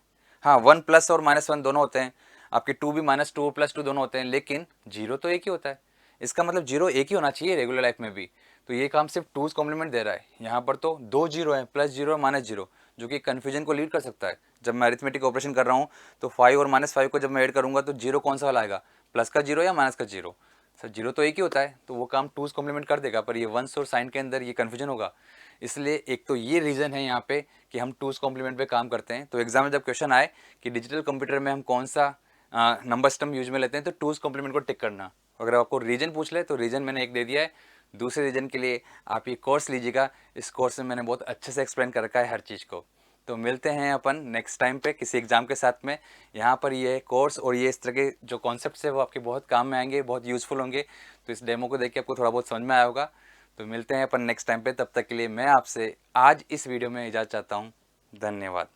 A: हाँ, 1 प्लस और -1 दोनों होते हैं, आपके 2 भी -2 +2 दोनों होते हैं, लेकिन जीरो तो एक ही होता है। इसका मतलब जीरो एक ही होना चाहिए रेगुलर लाइफ में भी। तो ये काम सिर्फ 2's कॉम्प्लीमेंट दे रहा है। यहाँ पर तो 2 जीरो है, +0 और -0, जो कि कन्फ्यूजन को लीड कर सकता है। जब मैं अरिथमेटिक ऑपरेशन कर रहा हूँ तो 5 और -5 को जब मैं ऐड करूँगा तो जीरो कौन सा वाला आएगा, प्लस का जीरो या माइनस का जीरो? सर जीरो तो एक ही होता है, तो वो काम 2's कॉम्प्लीमेंट कर देगा, पर ये वंस और साइन के अंदर ये कन्फ्यूजन होगा। इसलिए एक तो ये रीज़न है यहाँ पे कि हम 2's कॉम्प्लीमेंट पे काम करते हैं। तो एग्जाम में जब क्वेश्चन आए कि डिजिटल कंप्यूटर में हम कौन सा नंबर सिस्टम यूज में लेते हैं, तो 2's कॉम्प्लीमेंट को टिक करना। अगर आपको रीजन पूछ ले तो रीजन मैंने एक दे दिया है। दूसरे रीजन के लिए आप ये कोर्स लीजिएगा, इस कोर्स में मैंने बहुत अच्छे से एक्सप्लेन कर रखा है हर चीज़ को। तो मिलते हैं अपन नेक्स्ट टाइम पे किसी एग्जाम के साथ में। यहाँ पर ये कोर्स और ये इस तरह के जो कॉन्सेप्ट्स है वो आपके बहुत काम में आएंगे, बहुत यूज़फुल होंगे। तो इस डेमो को देख के आपको थोड़ा बहुत समझ में आया होगा। तो मिलते हैं अपन नेक्स्ट टाइम पे, तब तक के लिए मैं आपसे आज इस वीडियो में इजाज़त चाहता हूँ। धन्यवाद।